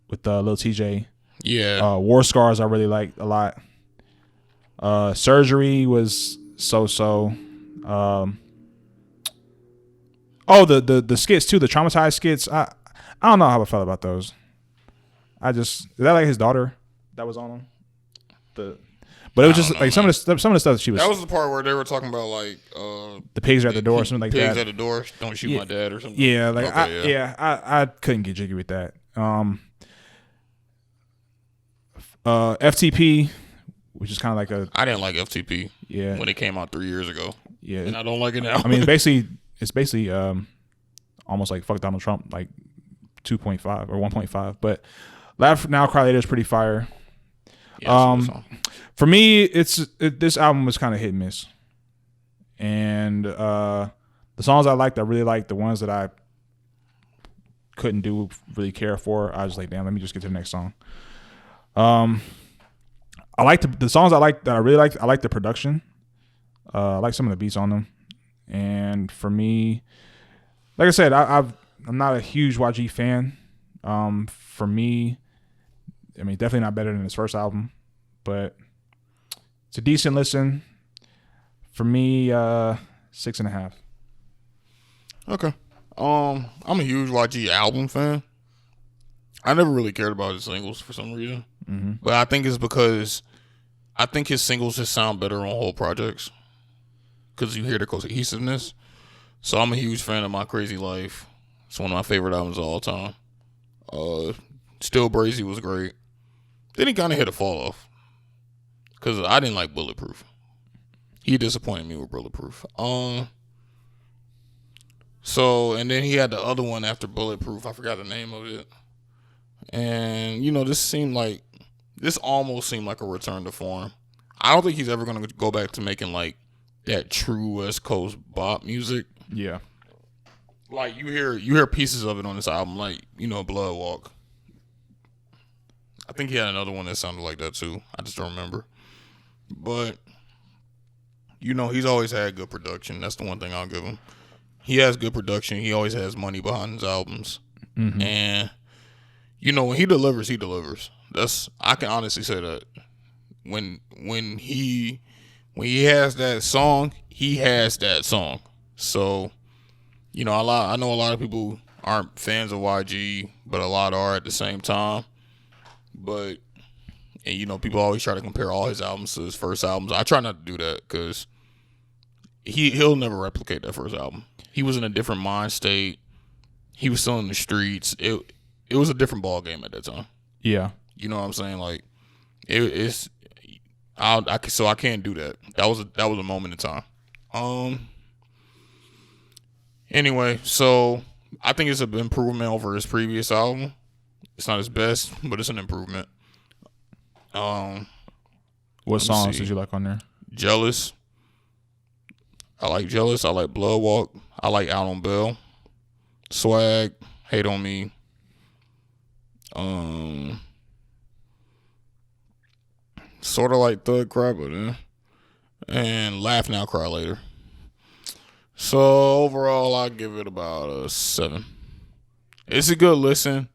with Lil TJ. Yeah. War Scars I really liked a lot. Surgery was so. The skits too, the traumatized skits. I don't know how I felt about those. Is that like his daughter that was on them? But it was just like some of the stuff she was. That was the part where they were talking about like the pigs are at the door or something like that. Pigs at the door. Don't shoot my dad or something. Yeah, like I couldn't get jiggy with that. FTP, which is kind of like I didn't like FTP. Yeah. When it came out 3 years ago. Yeah. And I don't like it now. I mean, it's basically almost like Fuck Donald Trump, like 2.5 or 1.5. But Laugh Now Cry Later is pretty fire. Yeah, for me, this album was kind of hit and miss, and the songs I liked, I really liked. The ones that I couldn't really care for, I was like, damn, let me just get to the next song. I liked the songs that I really liked. I liked the production. I like some of the beats on them, and for me, like I said, I'm not a huge YG fan. For me, I mean, definitely not better than his first album, but it's a decent listen. For me, 6.5. Okay. I'm a huge YG album fan. I never really cared about his singles for some reason, but I think it's because I think his singles just sound better on whole projects because you hear the cohesiveness. So I'm a huge fan of My Crazy Life. It's one of my favorite albums of all time. Still Brazy was great. Then he kind of hit a fall off because I didn't like Bulletproof. He disappointed me with Bulletproof. So, and then he had the other one after Bulletproof. I forgot the name of it. And, this almost seemed like a return to form. I don't think he's ever going to go back to making like that true West Coast bop music. Yeah. Like you hear pieces of it on this album, like, Blood Walk. I think he had another one that sounded like that too. I just don't remember. But, he's always had good production. That's the one thing I'll give him. He has good production. He always has money behind his albums. Mm-hmm. And, when he delivers, he delivers. I can honestly say that. When he has that song, he has that song. So, I know a lot of people aren't fans of YG, but a lot are at the same time. But And, you know, people always try to compare all his albums to his first albums. I try not to do that because he'll never replicate that first album. He was in a different mind state. He was still in the streets. It was a different ball game at that time. Yeah. You know what I'm saying? Like, so I can't do that. That was a moment in time. Anyway, so I think it's an improvement over his previous album. It's not his best, but it's an improvement. What songs did you like on there? Jealous. I like Jealous. I like Bloodwalk. I like Out on Bell. Swag. Hate on Me. Sort of like Thug Cry, but and Laugh Now, Cry Later. So overall, I give it about a 7. It's a good listen.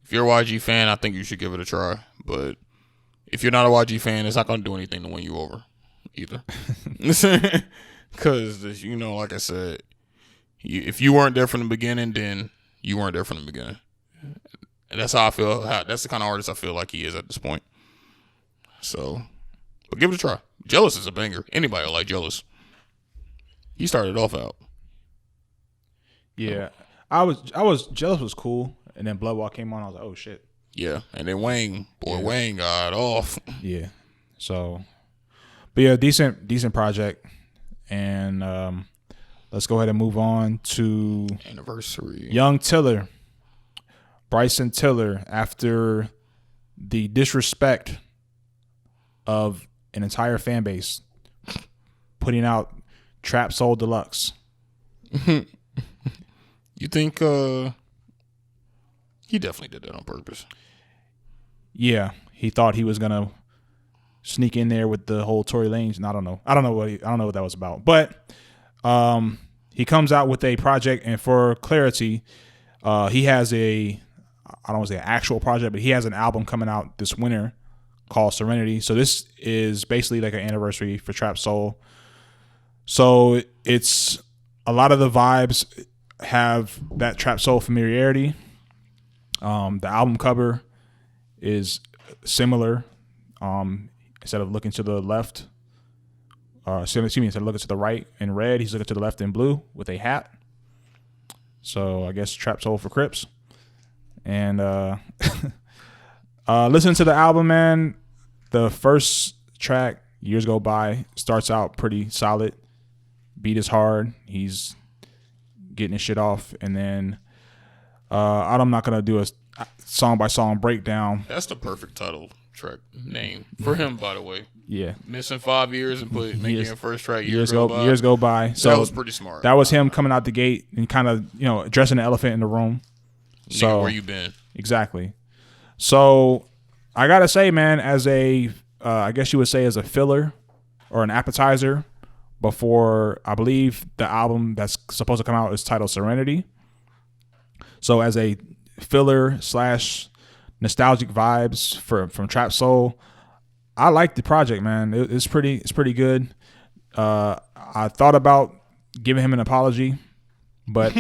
If you're a YG fan, I think you should give it a try. But if you're not a YG fan, it's not going to do anything to win you over either. Because, you know, like I said, if you weren't there from the beginning, then you weren't there from the beginning. And that's how I feel. That's the kind of artist I feel like he is at this point. So, but give it a try. Jealous is a banger. Anybody will like Jealous. He started off out. Yeah. I was Jealous was cool. And then Bloodwalk came on. I was like, oh, shit. Yeah. And then Wayne got off. Yeah. So, but yeah, decent project. And let's go ahead and move on to Anniversary. Young Tiller. Bryson Tiller, after the disrespect of an entire fan base, putting out Trap Soul Deluxe. You think he definitely did that on purpose? Yeah, he thought he was gonna sneak in there with the whole Tory Lanez, and I don't know what that was about. But he comes out with a project, and for clarity, he has I don't want to say an actual project, but he has an album coming out this winter called Serenity. So this is basically like an anniversary for Trap Soul. So it's a lot of the vibes have that Trap Soul familiarity. The album cover is similar. Instead of looking to the left, instead of looking to the right in red, he's looking to the left in blue with a hat. So I guess Trap Soul for Crips. And listen to the album, man. The first track, Years Go By, starts out pretty solid. Beat is hard. He's getting his shit off. And then I'm not going to do a song-by-song breakdown. That's the perfect title track name for him, by the way. Yeah. Missing 5 years and making a first track, Years Go By. So that was pretty smart. That was him coming out the gate and kind of, addressing the elephant in the room. So where you been? Exactly. So I gotta say, man, as I guess you would say as a filler or an appetizer before, I believe the album that's supposed to come out is titled Serenity. So as a filler / nostalgic vibes from Trap Soul, I like the project, man. It's pretty good. I thought about giving him an apology, but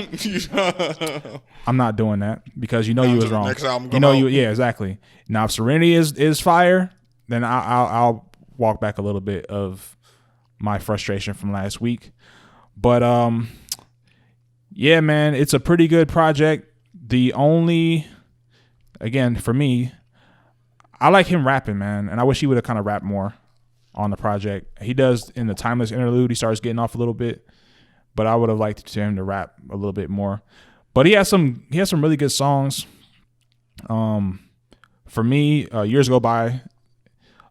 I'm not doing that because you was wrong. Next album yeah, exactly. Now if Serenity is fire, then I'll walk back a little bit of my frustration from last week. But yeah, man, it's a pretty good project. The only, again, for me, I like him rapping, man, and I wish he would have kind of rapped more on the project. He does in the Timeless interlude. He starts getting off a little bit. But I would have liked him to rap a little bit more. But he has some really good songs. For me, Years Go By,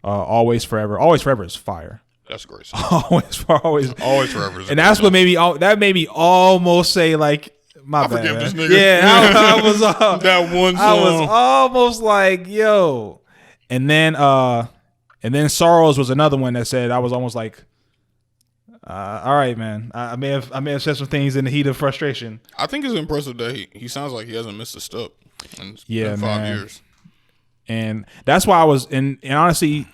Always Forever. Always Forever is fire. That's great. Always Forever. And that's what made me almost say like, my bad. Forgive this nigga. Yeah, I was that one song. I was almost like, yo. And then Sorrows was another one that said I was almost like, all right, man. I may have said some things in the heat of frustration. I think it's impressive that he sounds like he hasn't missed a step in 5 years. And that's why I was and honestly,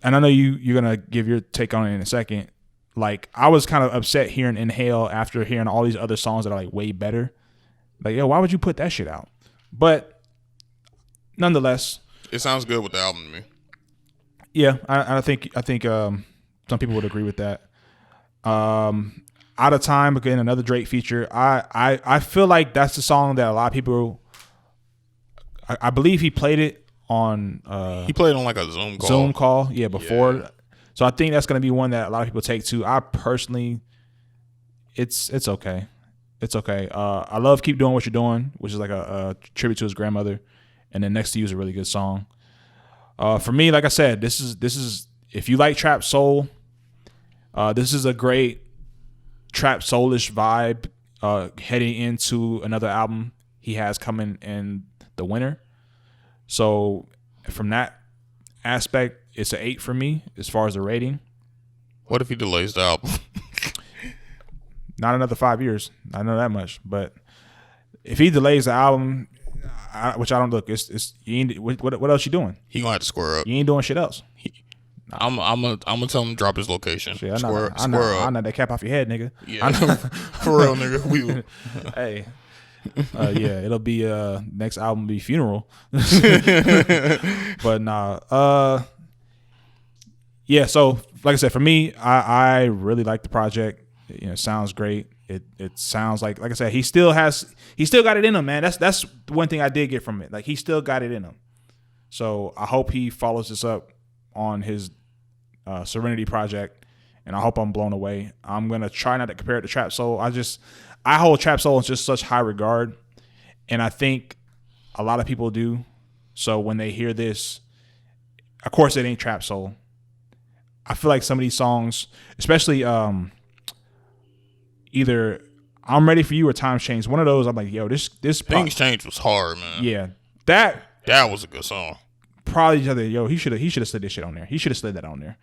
and I know you're gonna give your take on it in a second. Like I was kind of upset hearing Inhale after hearing all these other songs that are like way better. Like, yo, why would you put that shit out? But nonetheless, it sounds good with the album to me. Yeah, I think some people would agree with that. Out of Time, again, another Drake feature. I feel like that's the song that a lot of people. I believe he played it on. He played on like a Zoom call. Yeah, before. Yeah. So I think that's going to be one that a lot of people take to. I personally, it's okay. It's okay. I love Keep Doing What You're Doing, which is like a tribute to his grandmother, and then Next to You is a really good song. For me, like I said, this is if you like trap soul, this is a great trap soulish vibe heading into another album he has coming in the winter. So from that aspect, it's an 8 for me as far as the rating. What if he delays the album? Not another 5 years. I know that much. But if he delays the album, which I don't look, it's what else you doing? He gonna have to square up. You ain't doing shit else. I'm gonna tell him to drop his location. Shit, square up. I know that cap off your head, nigga. Yeah, for real, nigga. Hey. Yeah, it'll be next album be Funeral. But nah. Yeah, so like I said, for me, I really like the project. You know, it sounds great. It sounds like I said, he still got it in him, man. That's one thing I did get from it. Like, he still got it in him. So I hope he follows this up on his Serenity project, and I hope I'm blown away. I'm gonna try not to compare it to Trap Soul. I hold Trap Soul in just such high regard, and I think a lot of people do. So when they hear this, of course it ain't Trap Soul. I feel like some of these songs, especially either I'm Ready for You or Times Change, one of those, I'm like, yo, this Things Change was hard, man. Yeah, that was a good song. Probably, yo, he should have slid this shit on there. He should have slid that on there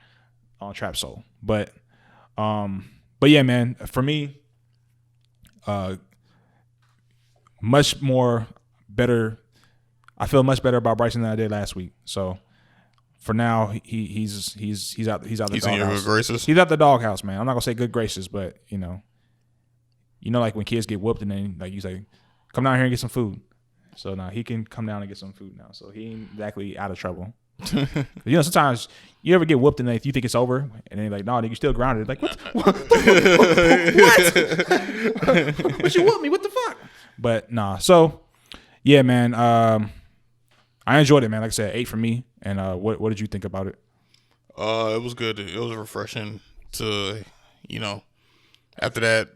on Trap Soul. But yeah, man, for me, much more better. I feel much better about Bryson than I did last week. So for now, he's out the doghouse. He's in your good graces. He's out the doghouse, man. I'm not gonna say good graces, but you know, like when kids get whooped and then like you say, come down here and get some food. So now he can come down and get some food now. So he ain't exactly out of trouble. You know, sometimes you ever get whooped and you think it's over, and then you're like, no, nigga, you're still grounded. Like, what? What? But you whooped me? What the fuck? But nah. So yeah, man. I enjoyed it, man. Like I said, 8 for me. And what did you think about it? It was good. It was refreshing to, you know, after that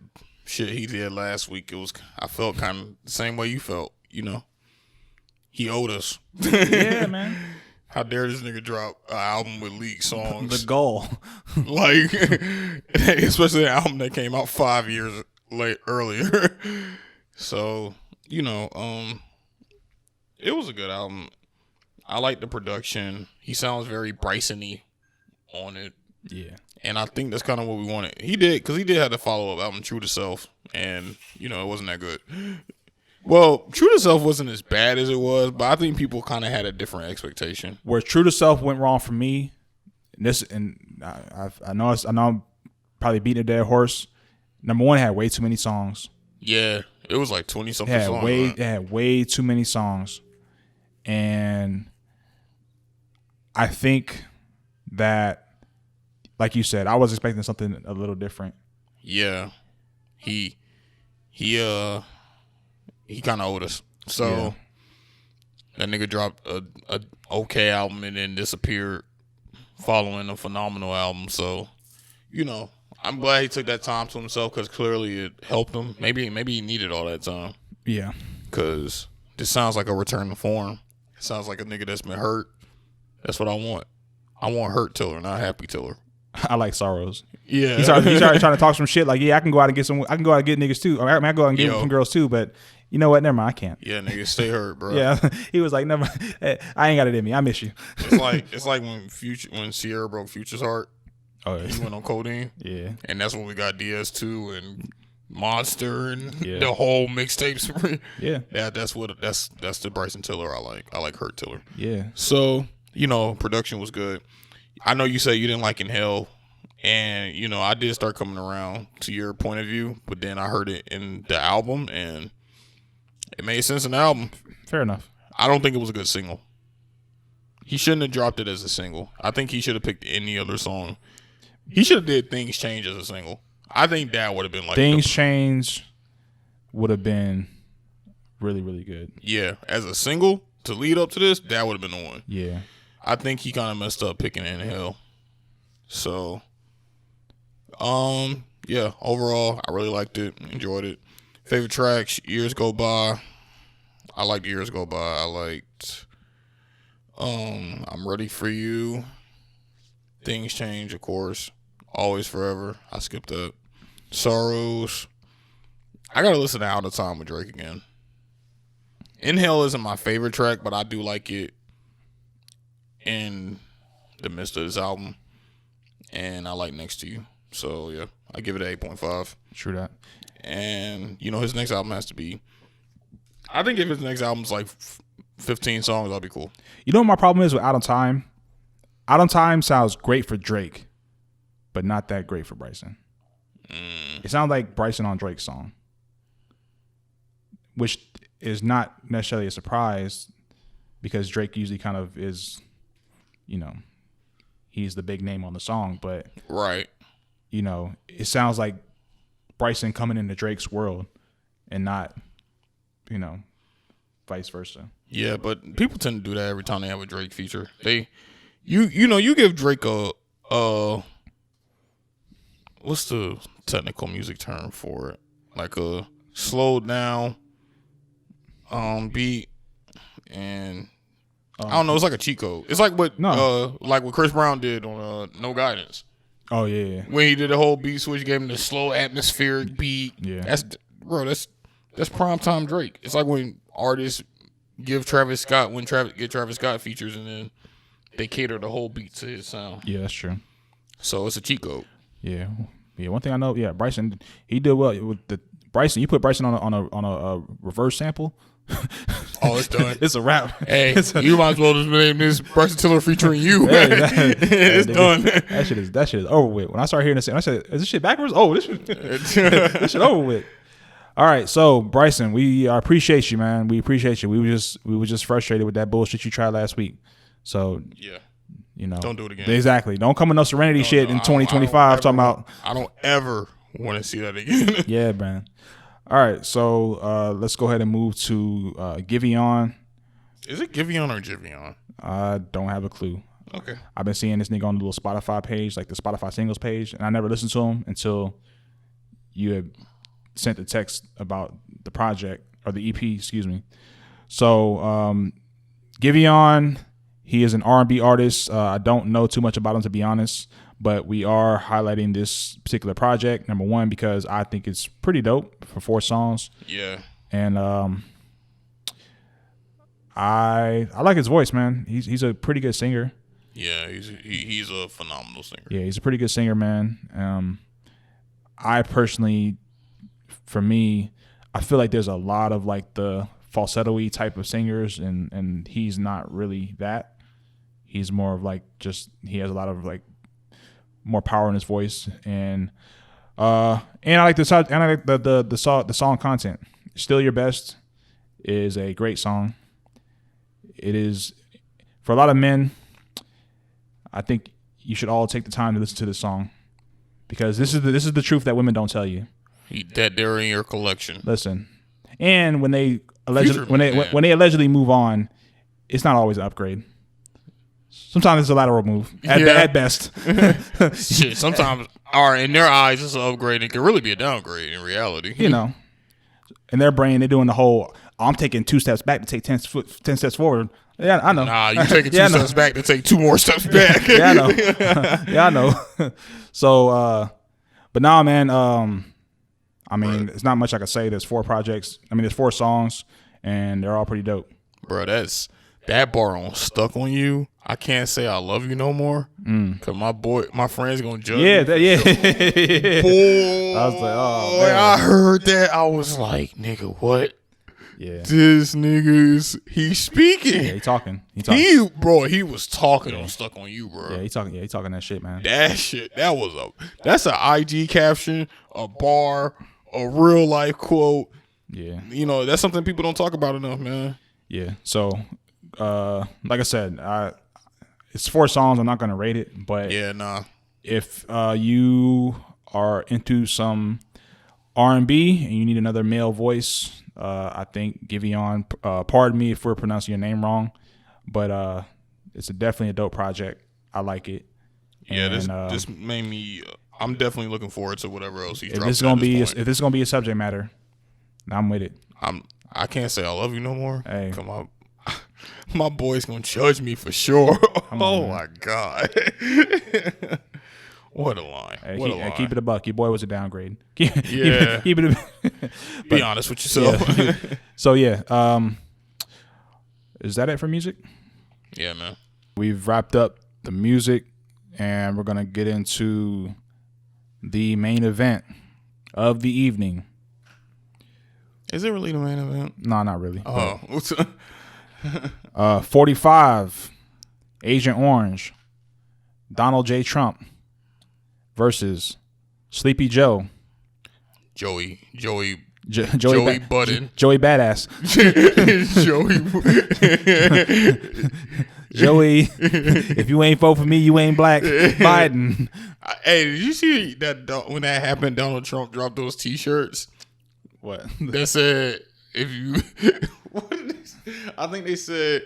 shit he did last week. I felt kind of the same way you felt. You know, he owed us. Yeah, man. How dare this nigga drop an album with leaked songs? The goal. Like, especially an album that came out 5 years earlier. So, you know, it was a good album. I like the production. He sounds very Bryson-y on it. Yeah. And I think that's kind of what we wanted. He did, because he did have the follow-up album, True to Self. And, you know, it wasn't that good. Well, True to Self wasn't as bad as it was, but I think people kind of had a different expectation. Where True to Self went wrong for me, I know I'm probably beating a dead horse. Number one, it had way too many songs. Yeah, it was like 20-something songs. It had way too many songs. And I think that, like you said, I was expecting something a little different. Yeah. He kind of owed us. So that nigga dropped a okay album and then disappeared following a phenomenal album. So, you know, I'm glad he took that time to himself because clearly it helped him. Maybe he needed all that time. Yeah. Because this sounds like a return to form. It sounds like a nigga that's been hurt. That's what I want. I want hurt Tiller, not happy Tiller. I like Sorrows. Yeah. He started trying to talk some shit like, yeah, I can go out and get niggas too. I can go out and get some girls too, but you know what? Never mind, I can't. Yeah, nigga, stay hurt, bro. Yeah. He was like, never I ain't got it in me. I miss you. It's like when Sierra broke Future's heart. Oh, yeah. He went on codeine. Yeah. And that's when we got DS2 and Monster and the whole mixtape spree. Yeah. Yeah, that's the Bryson Tiller I like. I like Hurt Tiller. Yeah. So, you know, production was good. I know you say you didn't like In Hell, and, you know, I did start coming around to your point of view, but then I heard it in the album, and it made sense in the album. Fair enough. I don't think it was a good single. He shouldn't have dropped it as a single. I think he should have picked any other song. He should have did Things Change as a single. I think that would have been like Things Change would have been really, really good. Yeah, as a single to lead up to this, that would have been the one. Yeah. I think he kind of messed up picking Inhale. So, yeah, overall, I really liked it. Enjoyed it. Favorite tracks, Years Go By. I liked Years Go By. I liked I'm Ready For You. Things Change, of course. Always Forever. I skipped that. Sorrows. I gotta listen to Out of Time with Drake again. Inhale isn't my favorite track, but I do like it in the midst of this album. And I like Next to You. So, yeah, I give it an 8.5. True that. And, his next album has to be... I think if his next album's like 15 songs, that'll be cool. You know what my problem is with Out of Time? Out of Time sounds great for Drake, but not that great for Bryson. It sounds like Bryson on Drake's song, which is not necessarily a surprise because Drake usually kind of is, he's the big name on the song, but right, it sounds like Bryson coming into Drake's world and not, vice versa. Yeah, but people tend to do that every time they have a Drake feature. You give Drake a what's the technical music term for it? Like a slowed down beat, and I don't know. It's like a cheat code. It's like what Chris Brown did on No Guidance. Oh yeah. When he did the whole beat switch, gave him the slow atmospheric beat. Yeah, that's primetime Drake. It's like when artists give Travis Scott features, and then they cater the whole beat to his sound. Yeah, that's true. So it's a cheat code. Yeah. One thing I know, Bryson, he did well with the Bryson. You put Bryson on a reverse sample. Oh, it's done. It's a wrap. Hey, you might as well just name this Bryson Tiller featuring you. It's done. That shit is over with. When I started hearing this, I said, "Is this shit backwards?" Oh, this shit over with. All right, so Bryson, we appreciate you, man. We appreciate you. We were just frustrated with that bullshit you tried last week. So yeah. Don't do it again. Exactly. Don't come with no Serenity shit in 2025 talking about. I don't ever want to see that again. Yeah, man. All right, so let's go ahead and move to Giveon. Is it Giveon or Giveon? I don't have a clue. Okay. I've been seeing this nigga on the little Spotify page, like the Spotify singles page, and I never listened to him until you had sent the text about the project, or the EP, excuse me. So Giveon, he is an R&B artist. I don't know too much about him, to be honest, but we are highlighting this particular project, number one, because I think it's pretty dope for 4 songs. Yeah. And I like his voice, man. He's a pretty good singer. Yeah, he's a phenomenal singer. Yeah, he's a pretty good singer, man. I personally, for me, I feel like there's a lot of like the falsetto-y type of singers, and he's not really that. He's more of like he has a lot of like more power in his voice, and I like the song content. Still Your Best is a great song. It is for a lot of men. I think you should all take the time to listen to this song, because this is the truth that women don't tell you. That they're in your collection. Listen, and when they allegedly move on, it's not always an upgrade. Sometimes it's a lateral move at best. Shit, sometimes in their eyes it's an upgrade. It can really be a downgrade in reality. In their brain they're doing the whole, I'm taking 2 steps back to take 10 steps forward. Yeah, I know. Nah, you taking 2 steps back to take 2 more steps back. Yeah, I know. Yeah, I know. So, but nah, man. I mean, It's not much I can say. There's 4 projects. I mean, there's 4 songs, and they're all pretty dope. Bro, that bar on Stuck on You. I can't say I love you no more, cause my friend's gonna judge me. Yeah. Boy, I was like, oh man. I heard that. I was like, nigga, what? Yeah. This nigga's he's speaking. Yeah, he talking. He was talking on Stuck on You, bro. Yeah, he talking that shit, man. That shit. That's an IG caption, a bar, a real life quote. Yeah. That's something people don't talk about enough, man. Yeah. So, like I said, it's 4 songs. I'm not gonna rate it, but Yeah, nah. if you are into some R&B and you need another male voice, I think Giveon. Pardon me if we're pronouncing your name wrong, but it's definitely a dope project. I like it. Yeah, And, this made me. I'm definitely looking forward to whatever else he if drops. this is gonna be a subject matter, I'm with it. I can't say I love you no more. Hey. Come on. My boy's gonna judge me for sure. Oh my God. What a line. What a line. Keep it a buck. Your boy was a downgrade. Yeah. Keep it Be honest with yourself. Yeah. So yeah. Is that it for music? Yeah, man. We've wrapped up the music and we're gonna get into the main event of the evening. Is it really the main event? No, not really. Oh. 45, Agent Orange, Donald J. Trump versus Sleepy Joe. Joey Joey Budden. Joey Badass. Joey, if you ain't vote for me, you ain't black. Biden. Hey, did you see that when that happened, Donald Trump dropped those T-shirts? What? That said, if you... I think they said,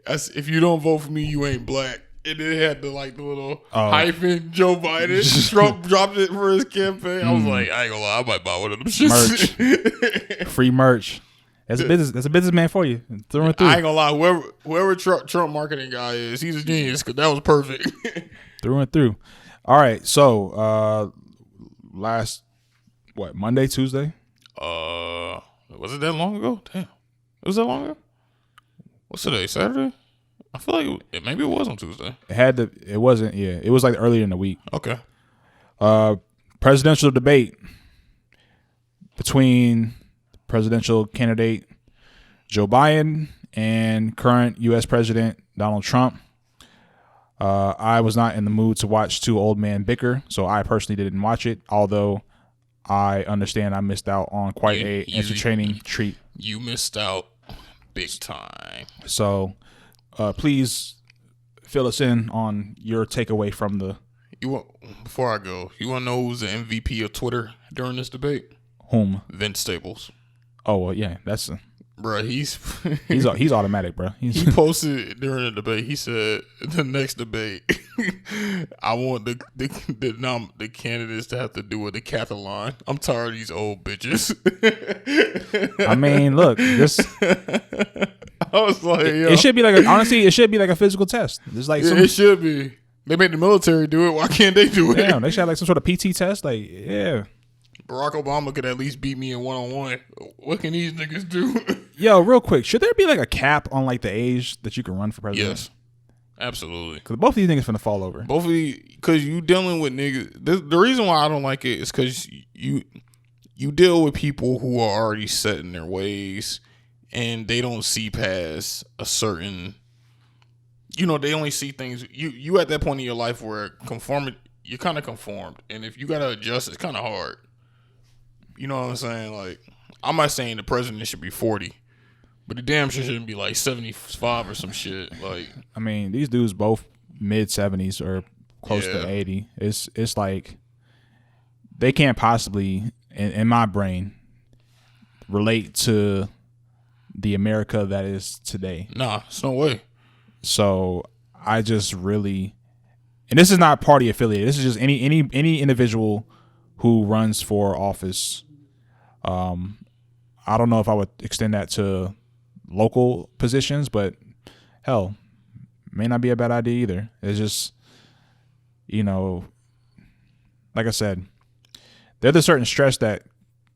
if you don't vote for me, you ain't black. And it had the little hyphen, Joe Biden. Trump dropped it for his campaign. I was like, I ain't gonna lie, I might buy one of them shits. Merch. Free merch. That's a business. That's a businessman for you. Through and through. I ain't gonna lie, whoever Trump marketing guy is, he's a genius because that was perfect. Through and through. All right, so Monday, Tuesday? Was it that long ago? Damn, it was that long ago. What's today? Saturday? I feel like maybe it was on Tuesday. It wasn't. Yeah, it was like earlier in the week. Okay. Presidential debate between presidential candidate Joe Biden and current U.S. President Donald Trump. I was not in the mood to watch two old men bicker, so I personally didn't watch it, although I understand I missed out on quite a entertaining treat. You missed out big time. So please fill us in on your takeaway from the... Before I go, you want to know who's the MVP of Twitter during this debate? Whom? Vince Staples. Oh, well, yeah, that's... Bro, he's automatic, bro. He posted during the debate. He said, "The next debate, I want the candidates to have to do a decathlon. I'm tired of these old bitches." I mean, look, this. I was like, yo. It should be like honestly, it should be like a physical test. It's like it should be. They made the military do it. Why can't they do it? Damn, they should have like some sort of PT test. Like, yeah. Barack Obama could at least beat me in one-on-one. What can these niggas do? Yo, real quick, should there be like a cap on like the age that you can run for president? Yes, absolutely. Because both of these niggas finna fall over. Both of these, because you dealing with niggas. The reason why I don't like it is because you deal with people who are already set in their ways, and they don't see past a certain. They only see things. You at that point in your life where you're kind of conformed, and if you gotta adjust, it's kind of hard. You know what I'm saying? Like, I'm not saying the president should be 40, but the damn sure shouldn't be like 75 or some shit. Like, I mean, these dudes both mid 70s or close to 80. It's like they can't possibly, in my brain, relate to the America that is today. Nah, it's no way. So I just really, and this is not party affiliated. This is just any individual who runs for office. I don't know if I would extend that to local positions, but hell, may not be a bad idea either. It's just, like I said, there's a certain stress that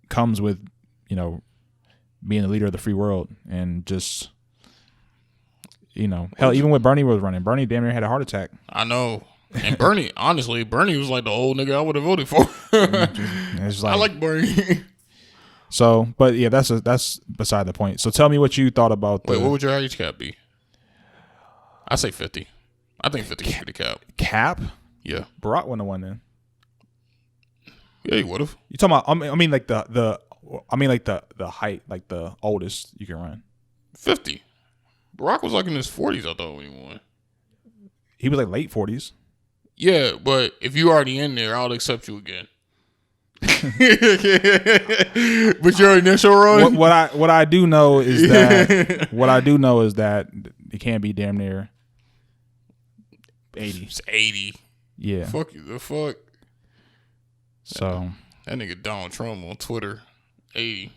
comes with, being the leader of the free world, and just, hell, even when Bernie was running, Bernie damn near had a heart attack. I know. And Bernie, honestly, Bernie was like the old nigga I would have voted for. I like Bernie. So, but yeah, that's beside the point. So tell me what you thought about. Wait, what would your age cap be? I say 50. I think 50 should be the cap. Cap? Yeah. Barack wouldn't have won then. Yeah, he would have. You talking about? I mean, like the height, like the oldest you can run. 50. Barack was like in his 40s, I thought, when he won. He was like late 40s. Yeah, but if you already in there, I'll accept you again. But your initial run. What I do know is that it can't be damn near 80. It's 80. Yeah. Fuck you. The fuck. So that nigga Donald Trump on Twitter, 80.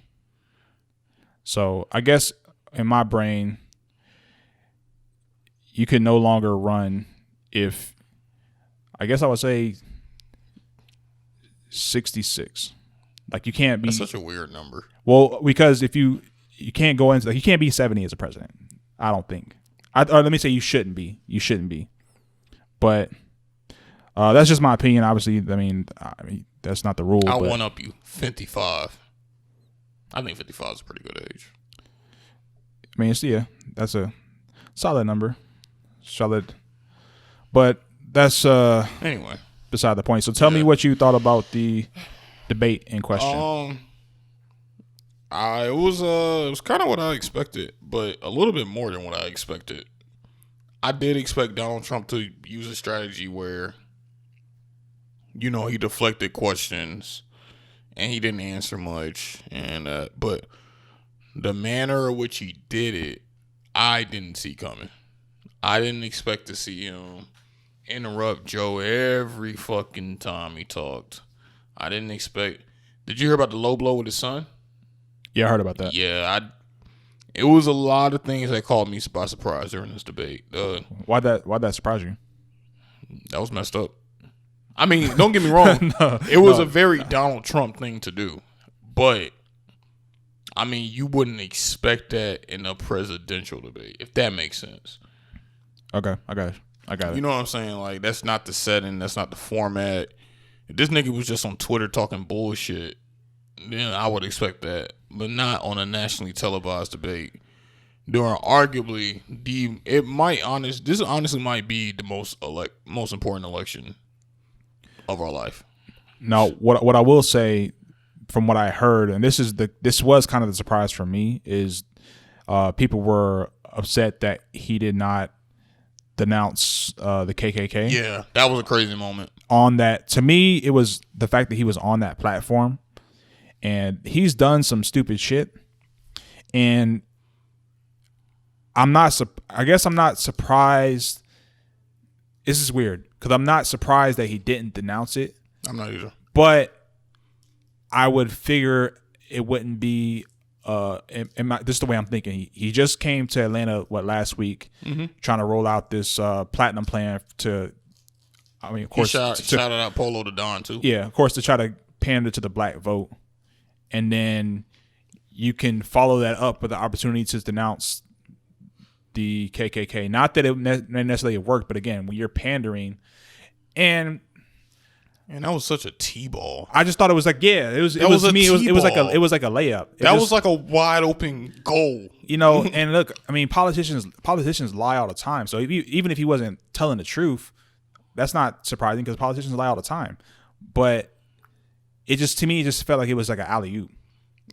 So I guess in my brain, you could no longer run if, I guess I would say 66. Like you can't be. That's such a weird number. Well, because if you can't go into, like, you can't be 70 as a president. I don't think. Or let me say you shouldn't be. You shouldn't be. But that's just my opinion. Obviously, I mean that's not the rule. I'll one up you. 55. I think 55 is a pretty good age. I mean, that's a solid number. Solid. But that's anyway beside the point. So tell me what you thought about the debate in question. It was kind of what I expected, but a little bit more than what I expected. I did expect Donald Trump to use a strategy where, he deflected questions and he didn't answer much, and but the manner in which he did it, I didn't see coming. I didn't expect to see him interrupt Joe every fucking time he talked. I didn't expect. Did you hear about the low blow with his son? Yeah, I heard about that. Yeah, it was a lot of things that caught me by surprise during this debate. Why'd that surprise you? That was messed up. I mean, don't get me wrong. It was a very Donald Trump thing to do. But, I mean, you wouldn't expect that in a presidential debate, if that makes sense. Okay, I got it. You know what I'm saying? Like, that's not the setting. That's not the format. If this nigga was just on Twitter talking bullshit, then I would expect that. But not on a nationally televised debate. During arguably this honestly might be the most important election of our life. Now, what I will say, from what I heard, and this was kind of the surprise for me, is people were upset that he did not denounce the KKK. Yeah, that was a crazy moment. On that, to me, it was the fact that he was on that platform, and he's done some stupid shit, and I guess I'm not surprised. This is weird because I'm not surprised that he didn't denounce it. I'm not either. But I would figure it wouldn't be. This is the way I'm thinking. He just came to Atlanta last week, trying to roll out this platinum plan to. I mean, of course, shouted out Polo to Don too. Yeah, of course, to try to pander to the black vote, and then you can follow that up with the opportunity to denounce the KKK. Not that it necessarily worked, but again, when you're pandering, and that was such a T-ball. I just thought it was like, it was like a layup. That was like a wide open goal. And look, I mean, politicians lie all the time. So even if he wasn't telling the truth, that's not surprising because politicians lie all the time. But it just felt like it was like an alley-oop.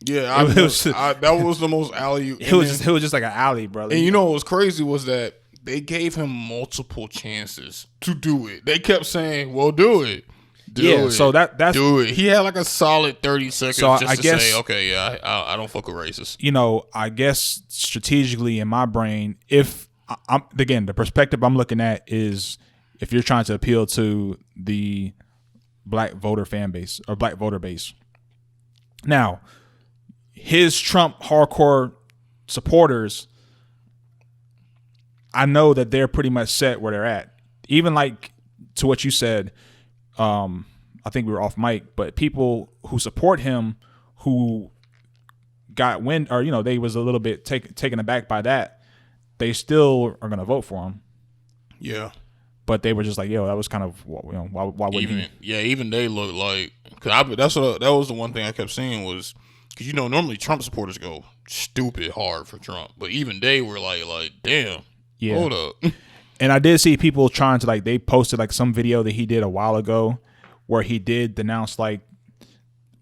Yeah, that was the most alley-oop. It was just like an alley, bro. And what was crazy was that they gave him multiple chances to do it. They kept saying, "Well, do it." Do it. So that's do it. He had like a solid 30 seconds to say, "Okay, yeah, I don't fuck with racists." I guess strategically in my brain, if again the perspective I'm looking at is if you're trying to appeal to the black voter fan base or black voter base. Now, his Trump hardcore supporters, I know that they're pretty much set where they're at. Even like to what you said, I think we were off mic, but people who support him who got wind or they was a little bit taken aback by that, they still are going to vote for him. Yeah. But they were just like, that was kind of, why would he? Yeah, even they look like, that was the one thing I kept seeing was, because normally Trump supporters go stupid hard for Trump, but even they were like, damn, hold up. And I did see people trying to they posted some video that he did a while ago where he did denounce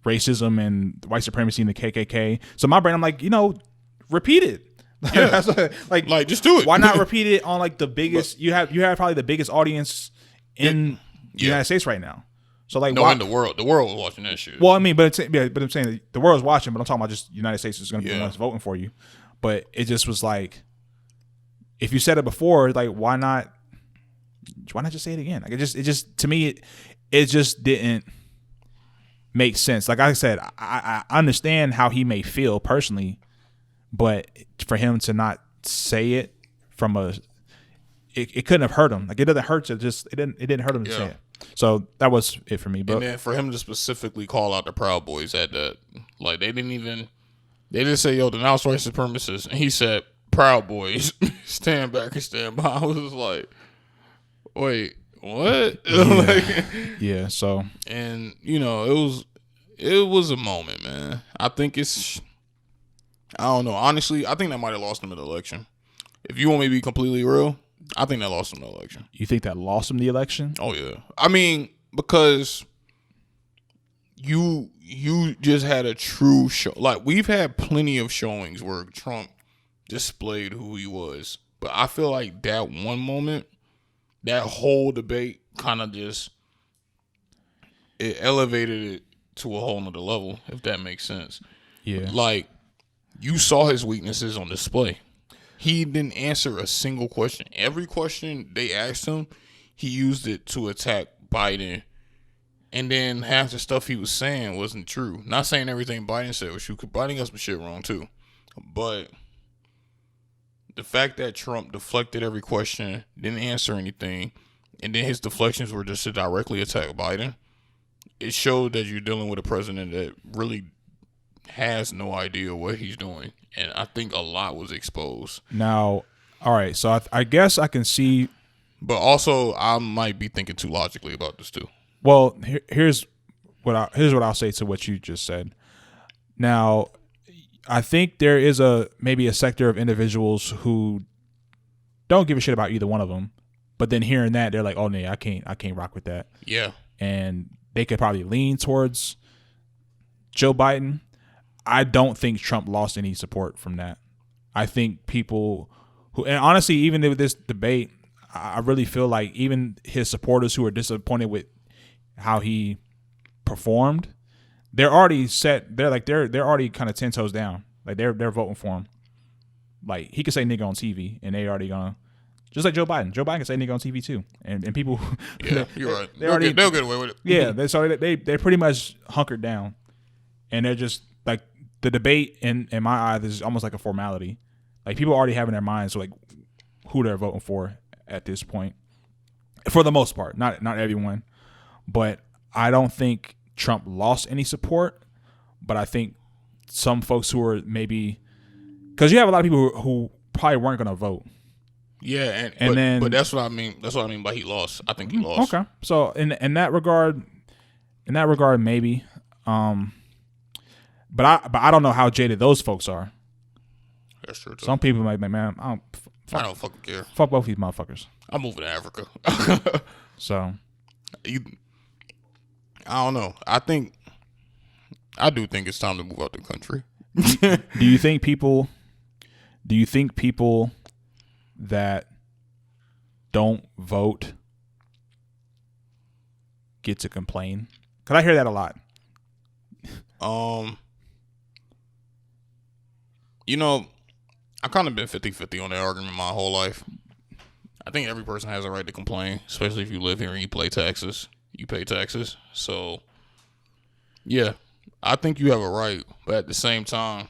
racism and white supremacy in the KKK. So my brain, I'm like, repeat it. Yeah. That's what, like just do it. Why not repeat it on like the biggest? You have probably the biggest audience in the United States right now. So like, in the world was watching that shit. Well, I mean, but I'm saying the world's watching, but I'm talking about just the United States is going to be the ones voting for you. But it just was like, if you said it before, like why not just say it again? Like it just to me it just didn't make sense. Like I said, I understand how he may feel personally, but for him to not say it from it couldn't have hurt him. Like it doesn't hurt to just it didn't hurt him to say it. So that was it for me. But and then for him to specifically call out the Proud Boys at that, like they didn't say, yo, denounce white supremacists. And he said, Proud Boys, stand back and stand by. I was just like, wait, what? Yeah, so. And, it was a moment, man. I think I don't know. Honestly, I think that might have lost him an election. If you want me to be completely real, I think that lost him the election. You think that lost him the election? Oh yeah. I mean, because you just had a true show. Like we've had plenty of showings where Trump displayed who he was, but I feel like that one moment, that whole debate, kind of just it elevated it to a whole nother level. If that makes sense. Yeah. Like you saw his weaknesses on display. He didn't answer a single question. Every question they asked him, he used it to attack Biden. And then half the stuff he was saying wasn't true. Not saying everything Biden said was true, because Biden got some shit wrong too. But the fact that Trump deflected every question, didn't answer anything, and then his deflections were just to directly attack Biden, it showed that you're dealing with a president that really has no idea what he's doing. And I think a lot was exposed. Now, all right, so I guess I can see. But also, I might be thinking too logically about this too. Well, here's what I'll say to what you just said. Now, I think there is maybe a sector of individuals who don't give a shit about either one of them, but then hearing that they're like, "Oh, no, I can't rock with that." Yeah, and they could probably lean towards Joe Biden. I don't think Trump lost any support from that. I think people who, and honestly, even with this debate, I really feel like even his supporters who are disappointed with how he performed, they're already set. They're already kind of 10 toes down. Like they're voting for him. Like he could say nigga on TV, and they already gonna, just like Joe Biden. Joe Biden can say nigga on TV too, and people. Yeah, you're right. They'll get away with it. Yeah, they're pretty much hunkered down, and they're just like the debate in my eyes is almost like a formality. Like people already have in their minds like who they're voting for at this point, for the most part. Not everyone, but I don't think Trump lost any support. But I think some folks who are maybe, because you have a lot of people who probably weren't going to vote. Yeah, but that's what I mean. That's what I mean by he lost. I think he lost. Okay, so in that regard, maybe. But I don't know how jaded those folks are. That's true too. Some people might be, man, I don't fucking care. Fuck both these motherfuckers. I'm moving to Africa. So I don't know. I do think it's time to move out the country. Do you think people that don't vote get to complain? Because I hear that a lot. I've kind of been 50-50 on that argument my whole life. I think every person has a right to complain, especially if you live here and you pay taxes. So, yeah, I think you have a right. But at the same time,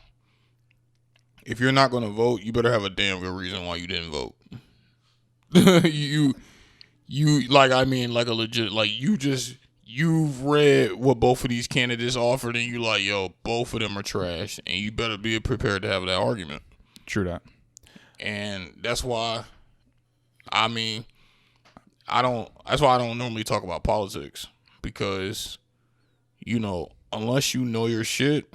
if you're not going to vote, you better have a damn good reason why you didn't vote. Like a legit, like you've read what both of these candidates offered and you like, yo, both of them are trash, and you better be prepared to have that argument. True that. And that's why that's why I don't normally talk about politics, because unless you know your shit,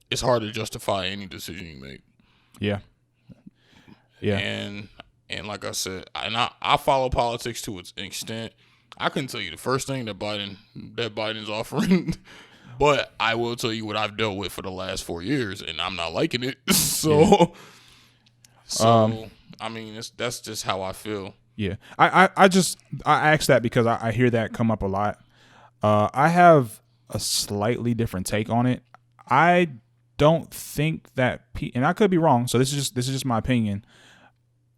it's hard to justify any decision you make. Yeah. And like I said, I follow politics to its extent. I couldn't tell you the first thing that Biden's offering, but I will tell you what I've dealt with for the last 4 years, and I'm not liking it. So, So I mean, that's just how I feel. Yeah, I asked that because I hear that come up a lot. I have a slightly different take on it. I don't think that, and I could be wrong. So this is just my opinion.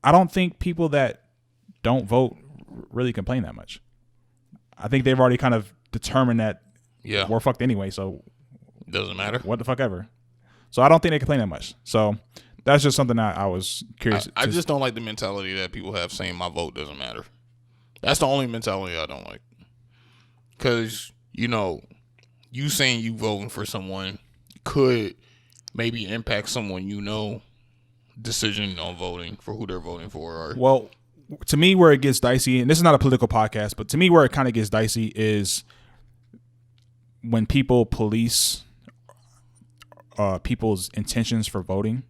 I don't think people that don't vote really complain that much. I think they've already kind of determined that we're fucked anyway. So doesn't matter. What the fuck ever. So I don't think they complain that much. So that's just something I was curious. I just don't like the mentality that people have saying my vote doesn't matter. That's the only mentality I don't like. Because, you saying you voting for someone could maybe impact someone decision on voting for who they're voting for. Well, to me, where it gets dicey, and this is not a political podcast, but to me, where it kind of gets dicey is when people police people's intentions for voting.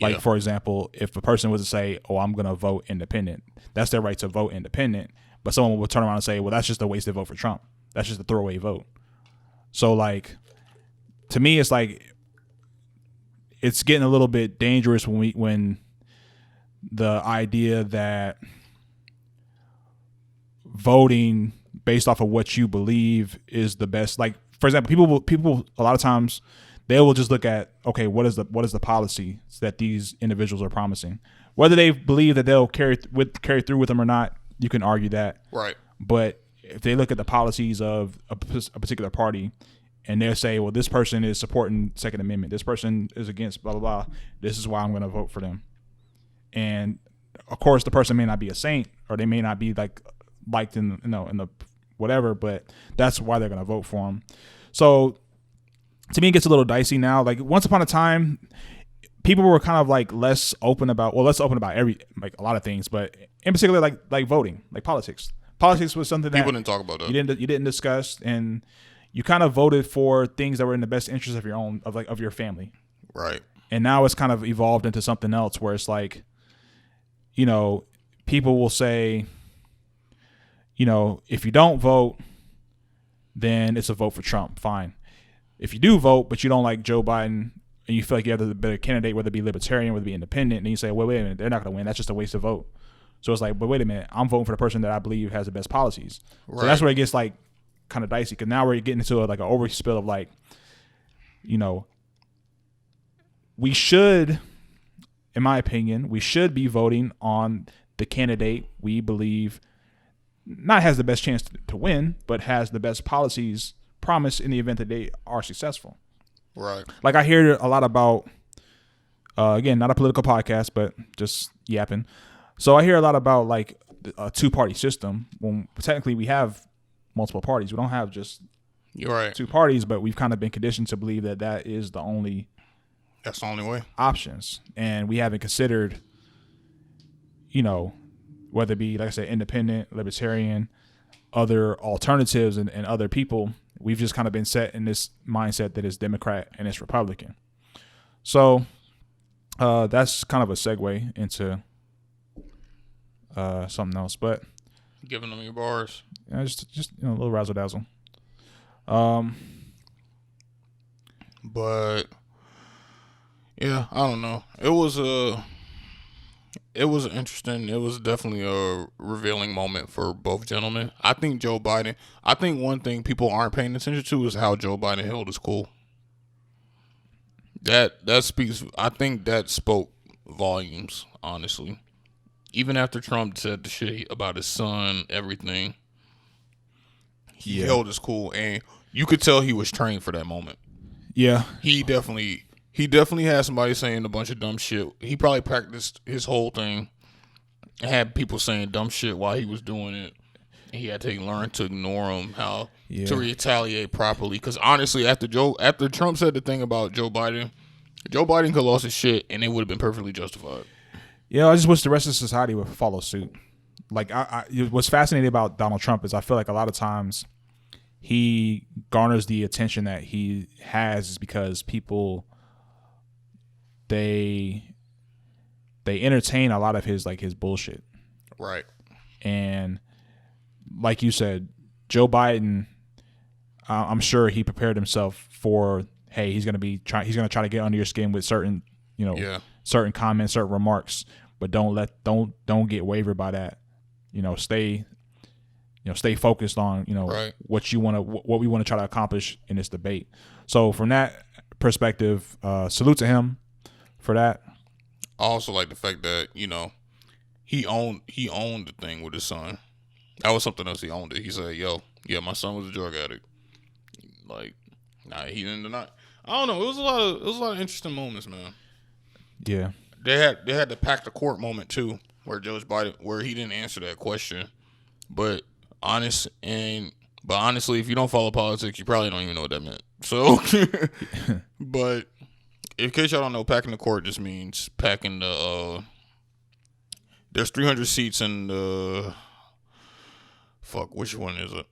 Like, for example, if a person was to say, oh, I'm going to vote independent, that's their right to vote independent. But someone will turn around and say, well, that's just a wasted vote for Trump. That's just a throwaway vote. So, like, to me, it's like, it's getting a little bit dangerous when the idea that voting based off of what you believe is the best. Like, for example, people a lot of times, they will just look at, okay, what is the policy that these individuals are promising? Whether they believe that they'll carry through with them or not, you can argue that. Right. But if they look at the policies of a particular party and they'll say, well, this person is supporting Second Amendment, this person is against blah, blah, blah, this is why I'm going to vote for them. And, of course, the person may not be a saint or they may not be liked in the whatever, but that's why they're going to vote for them. So, to me, it gets a little dicey now. Like, once upon a time, people were kind of like less open about a lot of things, but in particular, like voting, like politics. Politics was something that people didn't talk about that. You didn't discuss, and you kind of voted for things that were in the best interest of your own, of your family. Right. And now it's kind of evolved into something else where it's like, people will say, if you don't vote, then it's a vote for Trump. Fine. If you do vote, but you don't like Joe Biden and you feel like you have the better candidate, whether it be libertarian, whether it be independent, and you say, wait a minute, they're not going to win. That's just a waste of vote. So it's like, but wait a minute, I'm voting for the person that I believe has the best policies. Right. So that's where it gets like kind of dicey, because now we're getting into an overspill of like, we should, in my opinion, we should be voting on the candidate we believe not has the best chance to win, but has the best policies promise in the event that they are successful. Right. Like, I hear a lot about, again, not a political podcast, but just yapping. So I hear a lot about like a two-party system when technically we have multiple parties. We don't have just two parties, but we've kind of been conditioned to believe that that's the only way options. And we haven't considered, whether it be, like I said, independent, libertarian, other alternatives and other people. We've just kind of been set in this mindset that it's Democrat and it's Republican. So that's kind of a segue into something else. But giving them your bars, just a little razzle dazzle. But yeah, I don't know. It was interesting. It was definitely a revealing moment for both gentlemen. I think one thing people aren't paying attention to is how Joe Biden held his cool. I think that spoke volumes, honestly. Even after Trump said the shit about his son, everything, he held his cool, and you could tell he was trained for that moment. Yeah. He definitely had somebody saying a bunch of dumb shit. He probably practiced his whole thing and had people saying dumb shit while he was doing it. And he had to learn to ignore them, how to retaliate properly. Because honestly, after Trump said the thing about Joe Biden could have lost his shit and it would have been perfectly justified. Yeah, I just wish the rest of society would follow suit. Like, what's fascinating about Donald Trump is I feel like a lot of times he garners the attention that he has is because people, they entertain a lot of his bullshit. Right. And like you said, Joe Biden, I'm sure he prepared himself for, hey, he's going to try to get under your skin with certain, certain comments, certain remarks, but don't get wavered by that. Stay focused on Right. what we want to try to accomplish in this debate. So from that perspective, salute to him for that. I also like the fact that he owned the thing with his son. That was something else. He owned it. He said, "Yo, yeah, my son was a drug addict." Like, nah, he didn't deny. I don't know. It was a lot of interesting moments, man. Yeah, They had the pack the court moment too, where Judge Biden, where he didn't answer that question. But honestly, if you don't follow politics, you probably don't even know what that meant. So, but in case y'all don't know, packing the court just means packing the. There's 300 seats in the. Fuck, which one is it?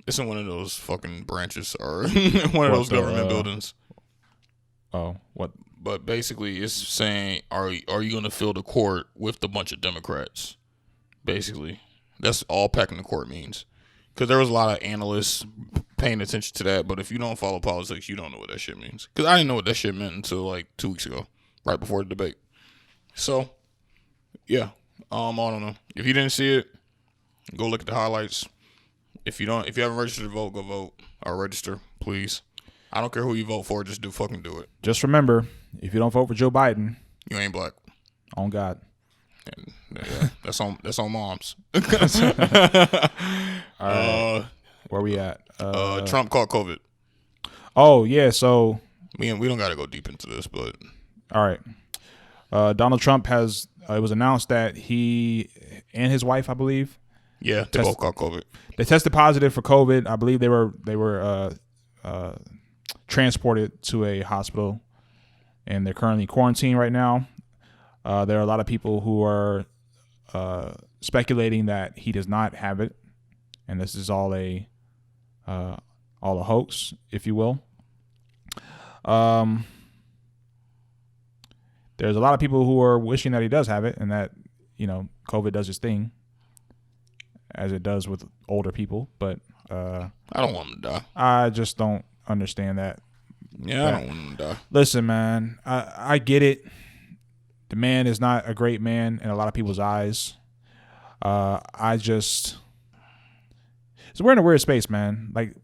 It's in one of those fucking branches or one of those government buildings. Oh, what? But basically, it's saying, are you going to fill the court with a bunch of Democrats? Basically, that's all packing the court means. Because there was a lot of analysts paying attention to that. But if you don't follow politics, you don't know what that shit means. Because I didn't know what that shit meant until like 2 weeks ago, right before the debate. So, yeah, I don't know. If you didn't see it, go look at the highlights. If you haven't registered to vote, go vote or register, please. I don't care who you vote for, just fucking do it. Just remember, if you don't vote for Joe Biden, you ain't black. On God. And, yeah, that's on moms. All right. Where we at? Trump caught COVID. Oh yeah, so we don't got to go deep into this, but all right. Donald Trump has. It was announced that he and his wife, I believe. Yeah, they both caught COVID. They tested positive for COVID. I believe they were transported to a hospital, and they're currently quarantined right now. There are a lot of people who are speculating that he does not have it, and this is all a hoax, if you will. There's a lot of people who are wishing that he does have it, and that COVID does its thing, as it does with older people. But I don't want him to die. I just don't understand that. Yeah, I don't want him to die. Listen, man, I get it. The man is not a great man in a lot of people's eyes. So we're in a weird space, man. Like,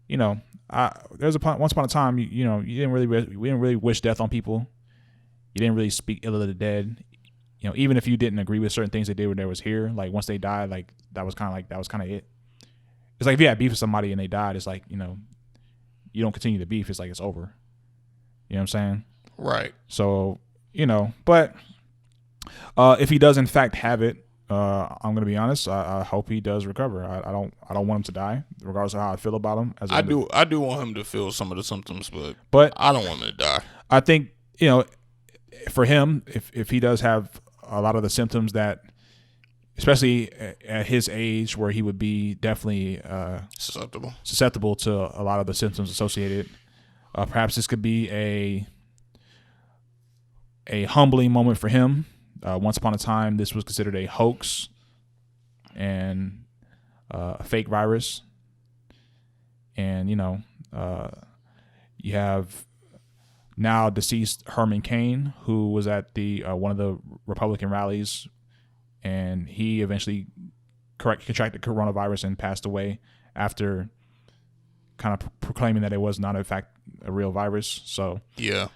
once upon a time, we didn't really wish death on people. You didn't really speak ill of the dead. Even if you didn't agree with certain things they did when they was here, like once they died, like that was kind of it. It's like if you had beef with somebody and they died, it's like, you don't continue the beef. It's like it's over. You know what I'm saying? Right. So, but if he does in fact have it, I'm gonna be honest. I hope he does recover. I don't want him to die, regardless of how I feel about him. I do want him to feel some of the symptoms, but I don't want him to die. I think for him, if he does have a lot of the symptoms that, especially at his age, where he would be definitely susceptible to a lot of the symptoms associated, perhaps this could be a humbling moment for him. Once upon a time, this was considered a hoax and a fake virus. And, you have now deceased Herman Cain, who was at the one of the Republican rallies, and he eventually contracted coronavirus and passed away after kind of proclaiming that it was not, in fact, a real virus. So, yeah,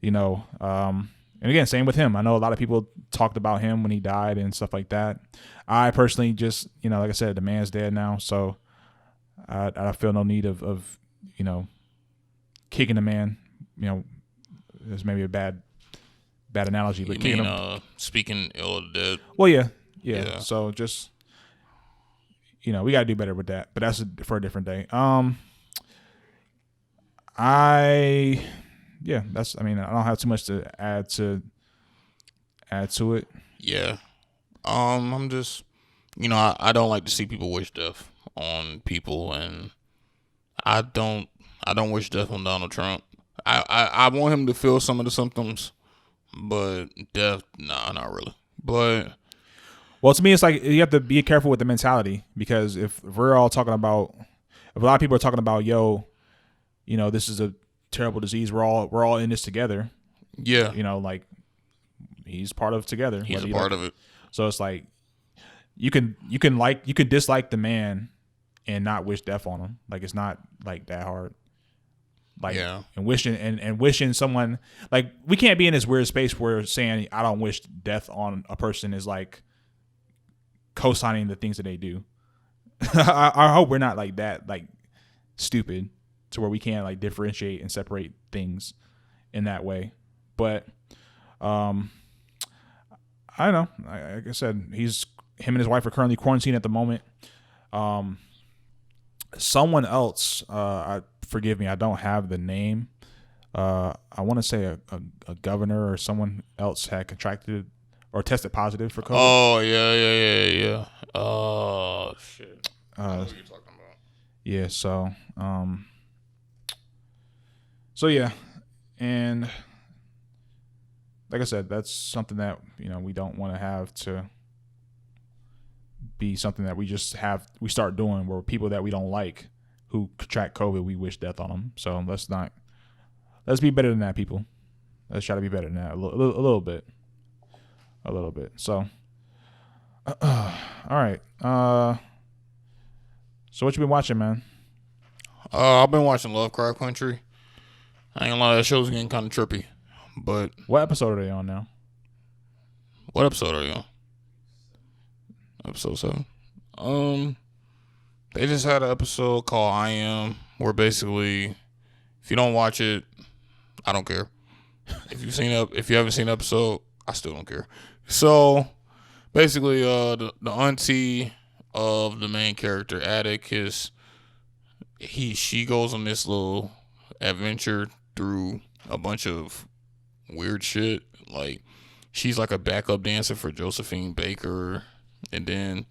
and again, same with him. I know a lot of people talked about him when he died and stuff like that. I personally just, like I said, the man's dead now, so I feel no need of kicking the man. There's maybe a bad analogy, but you mean speaking ill of the dead? Well, yeah. So just we got to do better with that, but that's for a different day. I don't have too much to add to it. Yeah. I'm just, I don't like to see people wish death on people, and I don't wish death on Donald Trump. I want him to feel some of the symptoms, but death, nah, not really. But well, to me, it's like you have to be careful with the mentality, because if we're all talking about, if a lot of people are talking about, this is a terrible disease, we're all in this together. Yeah. Like he's part of Together. He's a part of it. So it's like you can dislike the man and not wish death on him. Like it's not like that hard. Like and wishing someone, like we can't be in this weird space where saying I don't wish death on a person is like co-signing the things that they do. I hope we're not like that, like stupid to where we can't like differentiate and separate things in that way. But I don't know. Like I said, him and his wife are currently quarantined at the moment. Someone else, forgive me, I don't have the name. I want to say a governor or someone else had contracted or tested positive for COVID. Oh yeah. Oh shit. I know what you're talking about. Yeah. So yeah, and like I said, that's something that we don't want to have to be something that we start doing where people that we don't like who contract COVID, we wish death on them. So let's be better than that, people. Let's try to be better than that a little bit. So, all right. So what you been watching, man? I've been watching Lovecraft Country. I ain't gonna lie, that show's getting kind of trippy. But what episode are they on now? What episode are you on? Episode 7. They just had an episode called I Am, where basically, if you don't watch it, I don't care. If you haven't seen the episode, I still don't care. So basically, the auntie of the main character, Attic, she goes on this little adventure through a bunch of weird shit. Like she's like a backup dancer for Josephine Baker, and then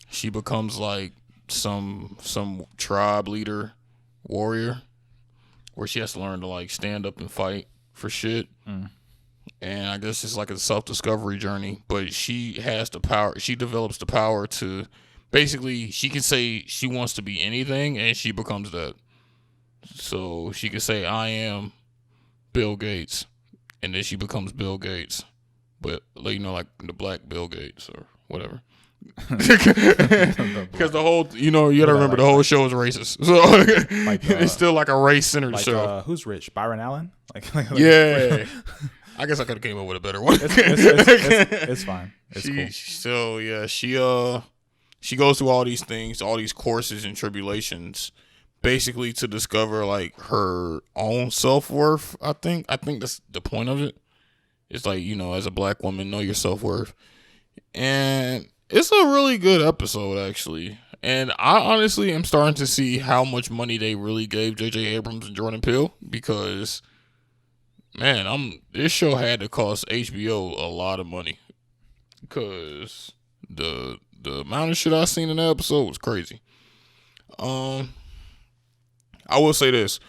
she becomes like some tribe leader, warrior, where she has to learn to like stand up and fight for shit. And I guess it's like a self-discovery journey, but she has the power. She develops the power to basically, she can say she wants to be anything and she becomes that. So she can say, I am Bill Gates, and then she becomes Bill Gates, but like the black Bill Gates or whatever. Because the whole, you gotta remember the whole show is racist, so it's still like a race-centered show. Who's rich? Byron Allen? Yeah. I guess I could have came up with a better one. It's fine. It's cool. So yeah, she goes through all these things, all these courses and tribulations, basically to discover like her own self-worth. I think that's the point of it. It's like, as a black woman, know your self-worth. And it's a really good episode, actually. And I honestly am starting to see how much money they really gave J.J. Abrams and Jordan Peele, because, man, this show had to cost HBO a lot of money, because the amount of shit I seen in that episode was crazy. I will say this.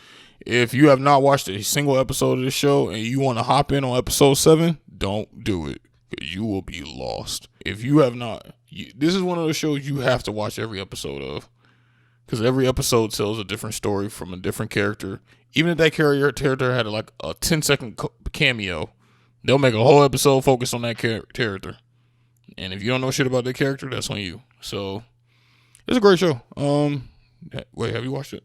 If you have not watched a single episode of this show and you want to hop in on episode 7, don't do it. You will be lost. If you have not, this is one of those shows you have to watch every episode of, because every episode tells a different story from a different character. Even if that character had like a 10-second cameo, they'll make a whole episode focused on that character. And if you don't know shit about that character, that's on you. So it's a great show. Wait, have you watched it?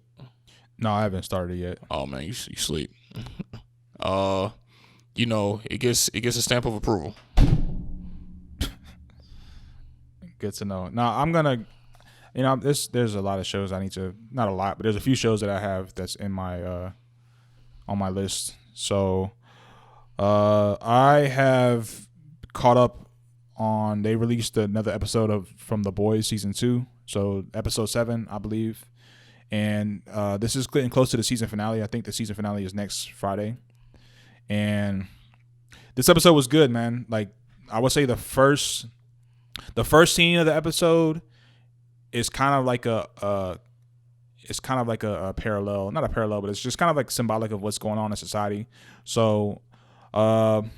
No, I haven't started yet. Oh man, you sleep. It gets a stamp of approval. Good to know. Now I'm gonna, there's a lot of shows I need to, not a lot, but there's a few shows that I have that's in my on my list. So I have caught up on. They released another episode from The Boys season 2. So episode 7, I believe. And this is getting close to the season finale. I think the season finale is next Friday. And this episode was good, man. Like, I would say the first scene of the episode is kind of like a parallel, not a parallel, but it's just kind of like symbolic of what's going on in society. So I'm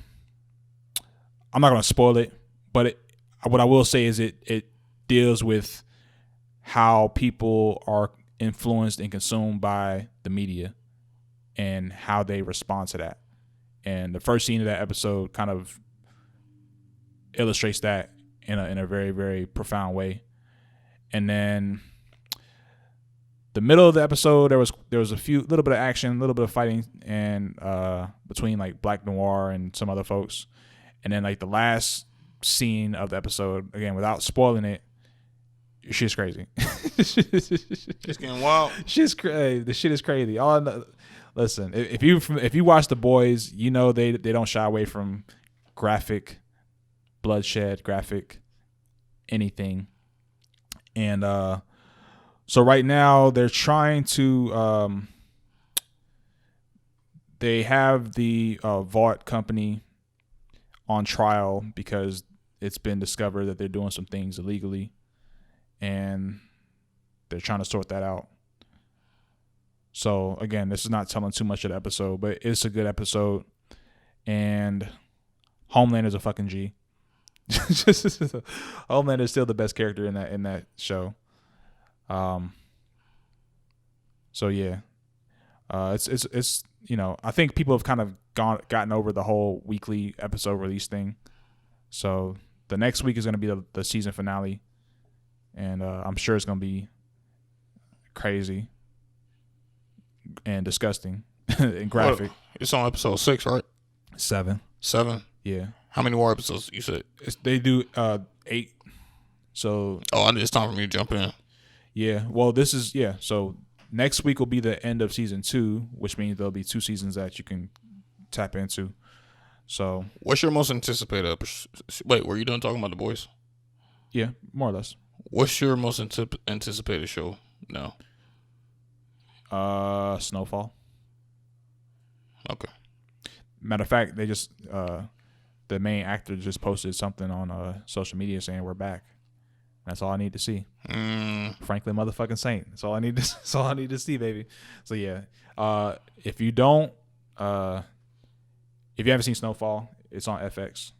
not going to spoil it, but what I will say is it deals with how people are influenced and consumed by the media and how they respond to that. And the first scene of that episode kind of illustrates that in a very, very profound way. And then the middle of the episode, there was a little bit of action, a little bit of fighting, and between like Black Noir and some other folks. And then like the last scene of the episode, again without spoiling it, shit's crazy. It's getting wild. Shit's crazy. The shit is crazy. Listen, if you watch The Boys, you know they don't shy away from graphic bloodshed, graphic anything. And so right now they're trying to they have the Vought company on trial because it's been discovered that they're doing some things illegally, and they're trying to sort that out. So again, this is not telling too much of the episode, but it's a good episode. And Homelander's a fucking G. Homelander is still the best character in that show. So yeah, it's you know, I think people have kind of gotten over the whole weekly episode release thing. So the next week is going to be the season finale, and I'm sure it's going to be crazy and disgusting and graphic. It's on episode 6, right? 7. Yeah. How many more episodes you said? They do 8. So it's time for me to jump in. Yeah. Well, so next week will be the end of season 2, which means there'll be 2 seasons that you can tap into. So what's your most anticipated episode? Wait, were you done talking about The Boys? Yeah, more or less. What's your most anticipated show now? Snowfall. Okay. Matter of fact, they just the main actor just posted something on social media saying we're back. That's all I need to see. Franklin motherfucking Saint. That's all I need to. That's all I need to see, baby. So yeah, if you don't, if you haven't seen Snowfall, it's on FX,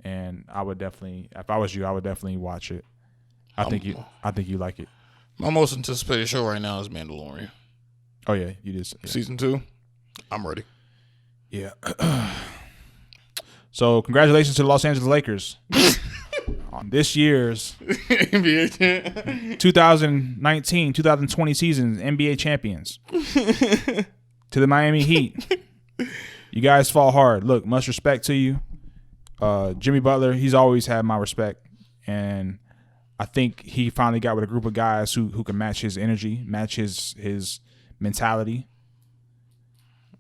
and I would definitely, if I was you, I would definitely watch it. I think you like it. My most anticipated show right now is Mandalorian. Oh yeah, you did. Yeah. Season 2. I'm ready. Yeah. So congratulations to the Los Angeles Lakers on this year's NBA 2019-2020 season NBA champions. To the Miami Heat, you guys fought hard. Look, much respect to you. Jimmy Butler, he's always had my respect, and I think he finally got with a group of guys who can match his energy, match his mentality.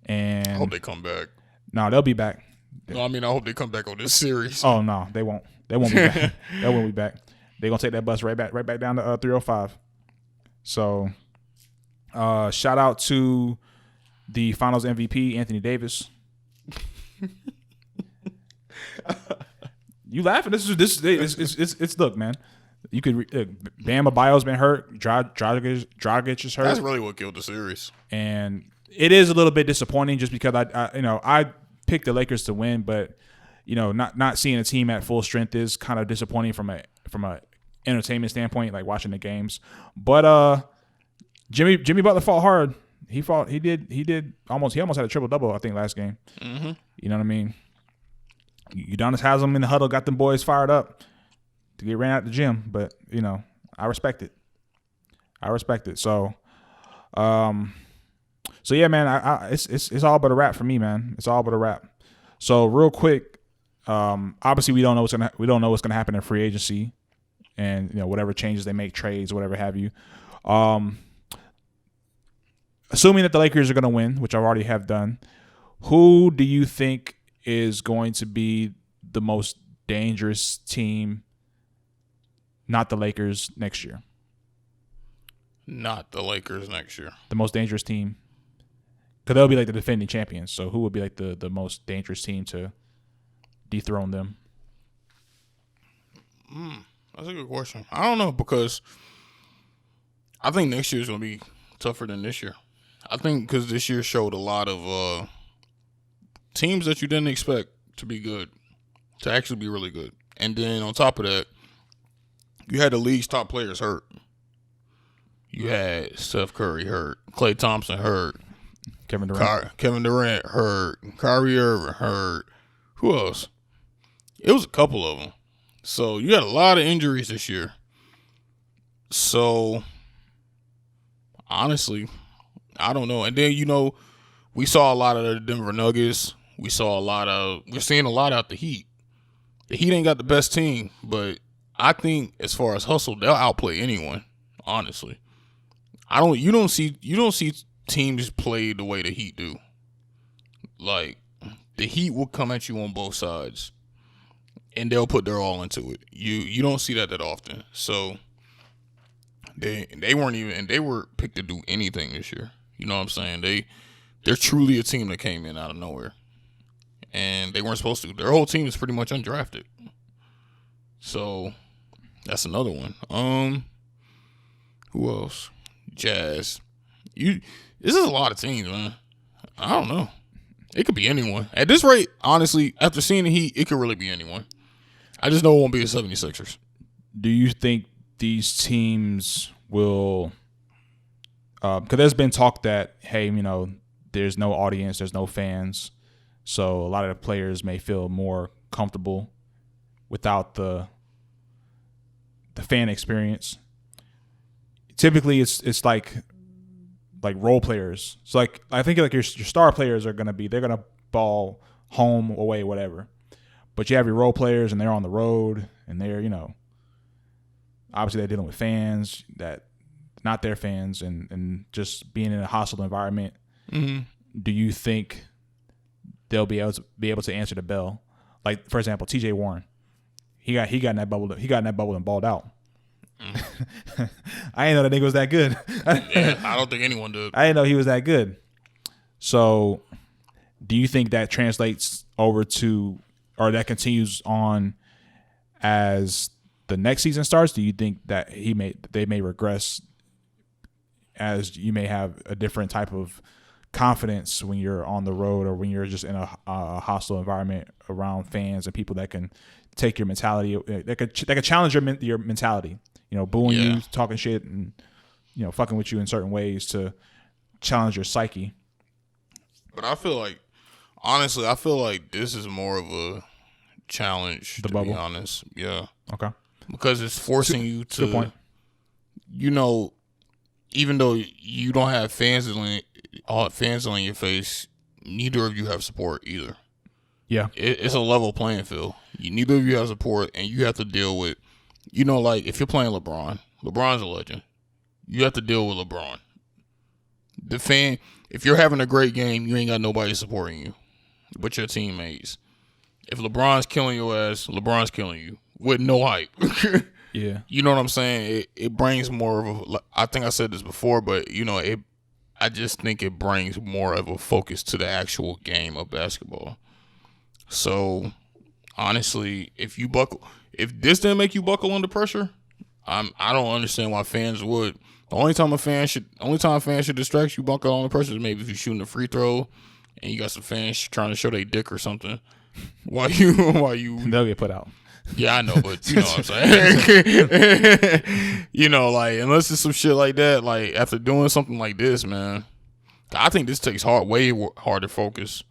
And I hope they come back. No, they'll be back. No, I mean I hope they come back on this series. Oh no, they won't. They won't be back. They won't be back. They're gonna take that bus right back down to 305. So, shout out to the Finals MVP Anthony Davis. You laughing? It's look, man. You could Bam Adebayo's been hurt. Dragic is hurt. That's really what killed the series. And it is a little bit disappointing just because I picked the Lakers to win, but not seeing a team at full strength is kind of disappointing from a entertainment standpoint, like watching the games. But Jimmy Butler fought hard. He almost had a triple double, I think, last game. Mm-hmm. You know what I mean? Udonis Haslem in the huddle got them boys fired up to get ran out the gym, but I respect it. So, so yeah, man, it's all but a wrap for me, man. It's all but a wrap. So real quick, obviously we don't know what's gonna happen in free agency, and whatever changes they make, trades, whatever have you. Assuming that the Lakers are gonna win, which I already have done, who do you think is going to be the most dangerous team? Not the Lakers next year. Not the Lakers next year. The most dangerous team. Because they'll be like the defending champions. So who would be like the most dangerous team to dethrone them? That's a good question. I don't know, because I think next year is going to be tougher than this year. I think because this year showed a lot of teams that you didn't expect to be good, to actually be really good. And then on top of that, you had the league's top players hurt. You had Steph Curry hurt, Klay Thompson hurt, Kevin Durant. Kevin Durant hurt. Kyrie Irving hurt. Who else? It was a couple of them. So you had a lot of injuries this year. So honestly, I don't know. And then we saw a lot of the Denver Nuggets. We're seeing a lot out the Heat. The Heat ain't got the best team, but I think as far as hustle, they'll outplay anyone. Honestly, you don't see teams play the way the Heat do. Like the Heat will come at you on both sides, and they'll put their all into it. You don't see that often. So they were picked to do anything this year. You know what I'm saying? They're truly a team that came in out of nowhere. And they weren't supposed to. Their whole team is pretty much undrafted. So that's another one. Who else? Jazz. This is a lot of teams, man. I don't know. It could be anyone. At this rate, honestly, after seeing the Heat, it could really be anyone. I just know it won't be the 76ers. Do you think these teams will because there's been talk that, hey, there's no audience, there's no fans. So a lot of the players may feel more comfortable without the fan experience. Typically, it's like role players. So I think your star players they're gonna ball home, away, whatever. But you have your role players and they're on the road and they're obviously they're dealing with fans that not their fans and just being in a hostile environment. Mm-hmm. Do you think they'll be able to answer the bell? Like, for example, TJ Warren, he got in that bubble and balled out. I didn't know that nigga was that good. Yeah, I don't think anyone did. I didn't know he was that good. So do you think that translates over to, or that continues on as the next season starts? Do you think that they may regress, as you may have a different type of confidence when you're on the road or when you're just in a hostile environment around fans and people that can take your mentality, that could challenge your mentality, booing you, talking shit, and fucking with you in certain ways to challenge your psyche. But I feel like this is more of a challenge, to be honest. Yeah. Okay. Because it's forcing you to, good point. Even though you don't have fans on your face, neither of you have support either. Yeah. It's a level playing field. Neither of you have support, and you have to deal with, like if you're playing LeBron's a legend. You have to deal with LeBron. The fan, if you're having a great game, you ain't got nobody supporting you but your teammates. If LeBron's killing your ass, LeBron's killing you with no hype. Yeah. You know what I'm saying? It brings more of a, I think I said this before, but I just think it brings more of a focus to the actual game of basketball. So honestly, if this didn't make you buckle under pressure, I don't understand why fans would. The only time a fan should distract you buckle under pressure is maybe if you're shooting a free throw and you got some fans trying to show their dick or something. While you they'll get put out. Yeah, I know, but you know what I'm saying. Unless it's some shit like that, like after doing something like this, man, I think this takes way harder focus.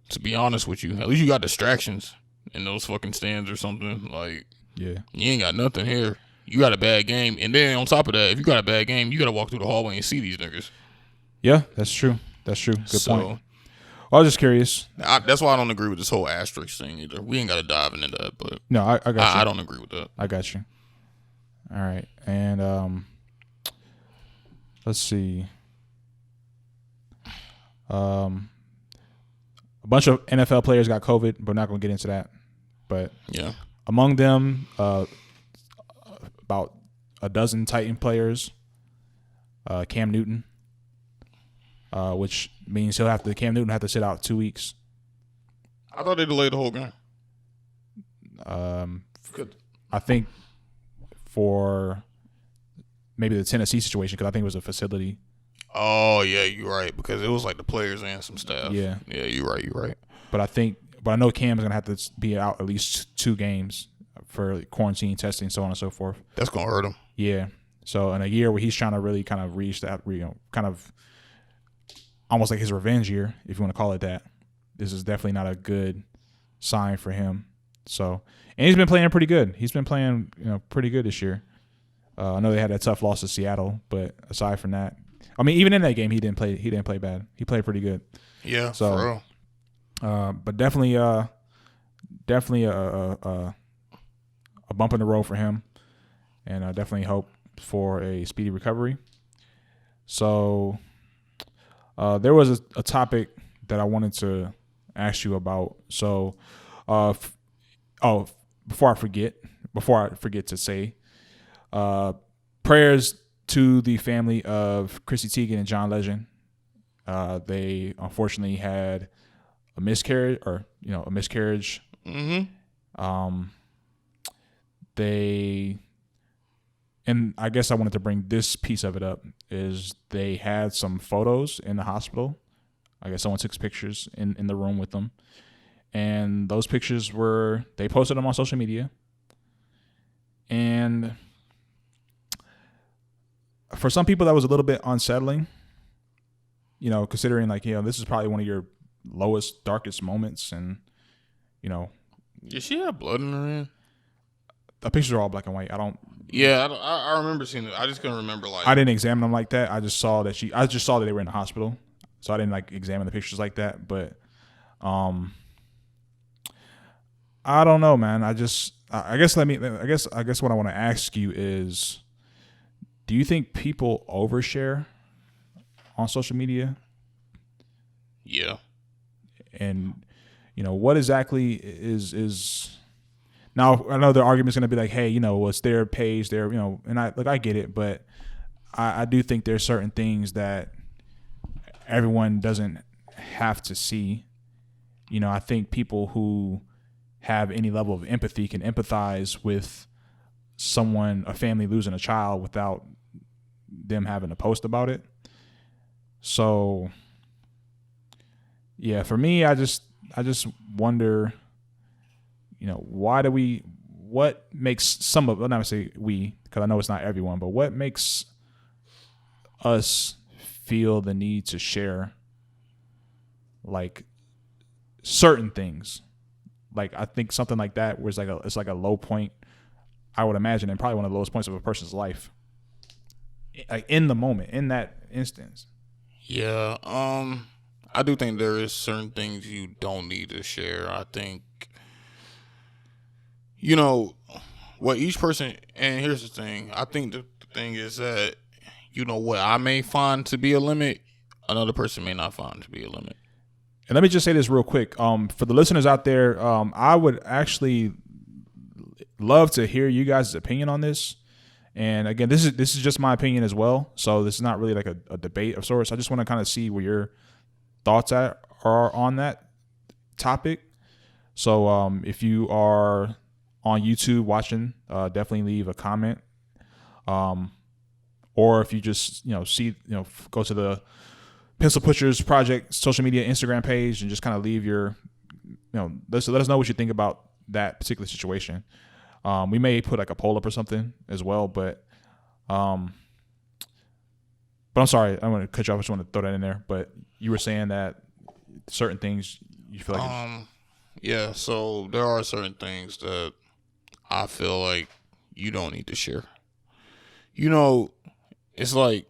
To be honest with you, at least you got distractions in those fucking stands or something. Like, yeah, you ain't got nothing here. You got a bad game, and then on top of that, if you got a bad game, you got to walk through the hallway and see these niggas. Yeah, that's true. Good point. I was just curious. That's why I don't agree with this whole asterisk thing either. We ain't got to dive into that, but no, I got you. I don't agree with that. I got you. All right, and let's see. A bunch of NFL players got COVID, but we're not going to get into that. But yeah, among them, about a dozen Titan players. Cam Newton. Which means Cam Newton have to sit out 2 weeks. I thought they delayed the whole game. Good. I think for maybe the Tennessee situation, because I think it was a facility. Oh yeah, you're right, because it was like the players and some staff. Yeah, you're right. But I know Cam is gonna have to be out at least 2 games for quarantine testing, so on and so forth. That's gonna hurt him. Yeah. So in a year where he's trying to really kind of reach that, kind of almost like his revenge year, if you want to call it that. This is definitely not a good sign for him. So, and he's been playing pretty good. He's been playing, pretty good this year. I know they had that tough loss to Seattle, but aside from that, I mean, even in that game, he didn't play bad. He played pretty good. Yeah, so, for real. But definitely a bump in the road for him, and I definitely hope for a speedy recovery. So, there was a topic that I wanted to ask you about. So, before I forget to say, prayers to the family of Chrissy Teigen and John Legend. They unfortunately had a miscarriage. Mm-hmm. And I guess I wanted to bring this piece of it up, is they had some photos in the hospital. I guess someone took pictures in the room with them. And those pictures they posted them on social media. And for some people, that was a little bit unsettling, considering this is probably one of your lowest, darkest moments. And, Did she have blood in her hand? The pictures are all black and white. I remember seeing it. I just couldn't remember. I didn't examine them like that. I just saw that they were in the hospital. So I didn't examine the pictures like that. But, I don't know, man. I guess what I want to ask you is, do you think people overshare on social media? Yeah. And, what exactly is now, I know the argument's going to be like, hey, it's their page, and I get it, but I do think there's certain things that everyone doesn't have to see. I think people who have any level of empathy can empathize with a family losing a child without them having to post about it. So, yeah, for me, I just wonder, what makes some of, I'm not going to say we, because I know it's not everyone, but what makes us feel the need to share certain things? I think something like that where it's like a low point, I would imagine, and probably one of the lowest points of a person's life. In the moment, in that instance. Yeah, I do think there is certain things you don't need to share. I think, what each person, and here's the thing, I think the thing is that, what I may find to be a limit, another person may not find to be a limit. And let me just say this real quick. For the listeners out there, I would actually love to hear you guys' opinion on this. And again, this is just my opinion as well. So this is not really like a debate of sorts. I just want to kind of see where your thoughts are on that topic. So if you are on YouTube watching, definitely leave a comment. Or if you just go to the Pencil Pushers Project social media Instagram page and just kind of leave your let us know what you think about that particular situation. We may put a poll up or something as well, but I'm sorry, I'm going to cut you off. I just want to throw that in there. But you were saying that certain things you feel like. Yeah. So there are certain things that I feel like you don't need to share. It's like,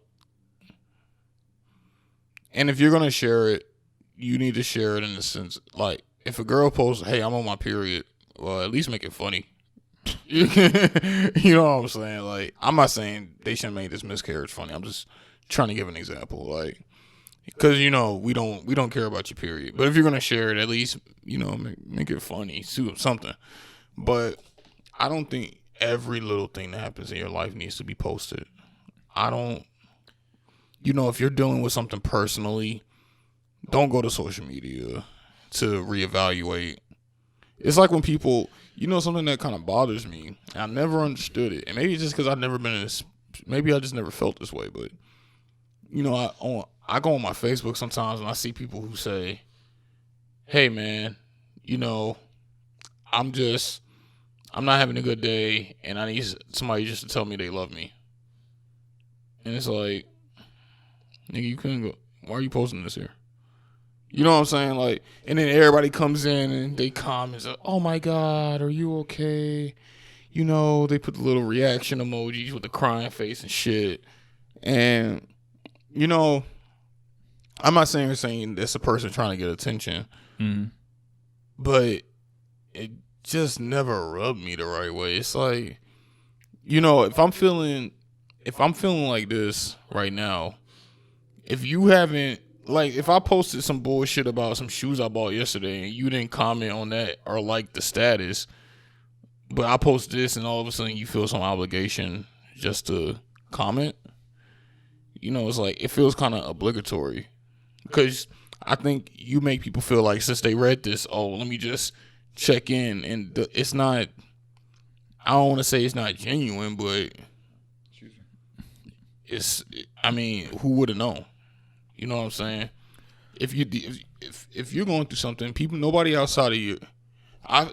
and if you're going to share it, you need to share it in the sense, if a girl posts, hey, I'm on my period, well, at least make it funny. You know what I'm saying? I'm not saying they shouldn't make this miscarriage funny. I'm just trying to give an example. Because, we don't care about your period. But if you're going to share it, at least, make it funny, something. But I don't think every little thing that happens in your life needs to be posted. If you're dealing with something personally, don't go to social media to reevaluate. It's like when people, something that kind of bothers me, and I never understood it. And maybe it's just because I've never been in this, maybe I just never felt this way. But, I go on my Facebook sometimes and I see people who say, hey, man, I'm not having a good day and I need somebody just to tell me they love me. And it's like, nigga, you couldn't go. why are you posting this here? You know what I'm saying? Like, and then everybody comes in and they comment, oh my God, are you okay? You know, they put the little reaction emojis with the crying face and shit. And, you know, I'm not saying that's a person trying to get attention, but it just never rubbed me the right way. It's like, you know, if I'm feeling like this right now, if you haven't, like, if I posted some bullshit about some shoes I bought yesterday and you didn't comment on that or like the status, but I post this and all of a sudden you feel some obligation just to comment, you know, it's like, it feels kind of obligatory. Because I think you make people feel like, since they read this, oh, let me just check in. And it's not, I don't want to say it's not genuine, but it's, I mean, who would have known? You know what I'm saying? If you're going through something, people, nobody outside of you,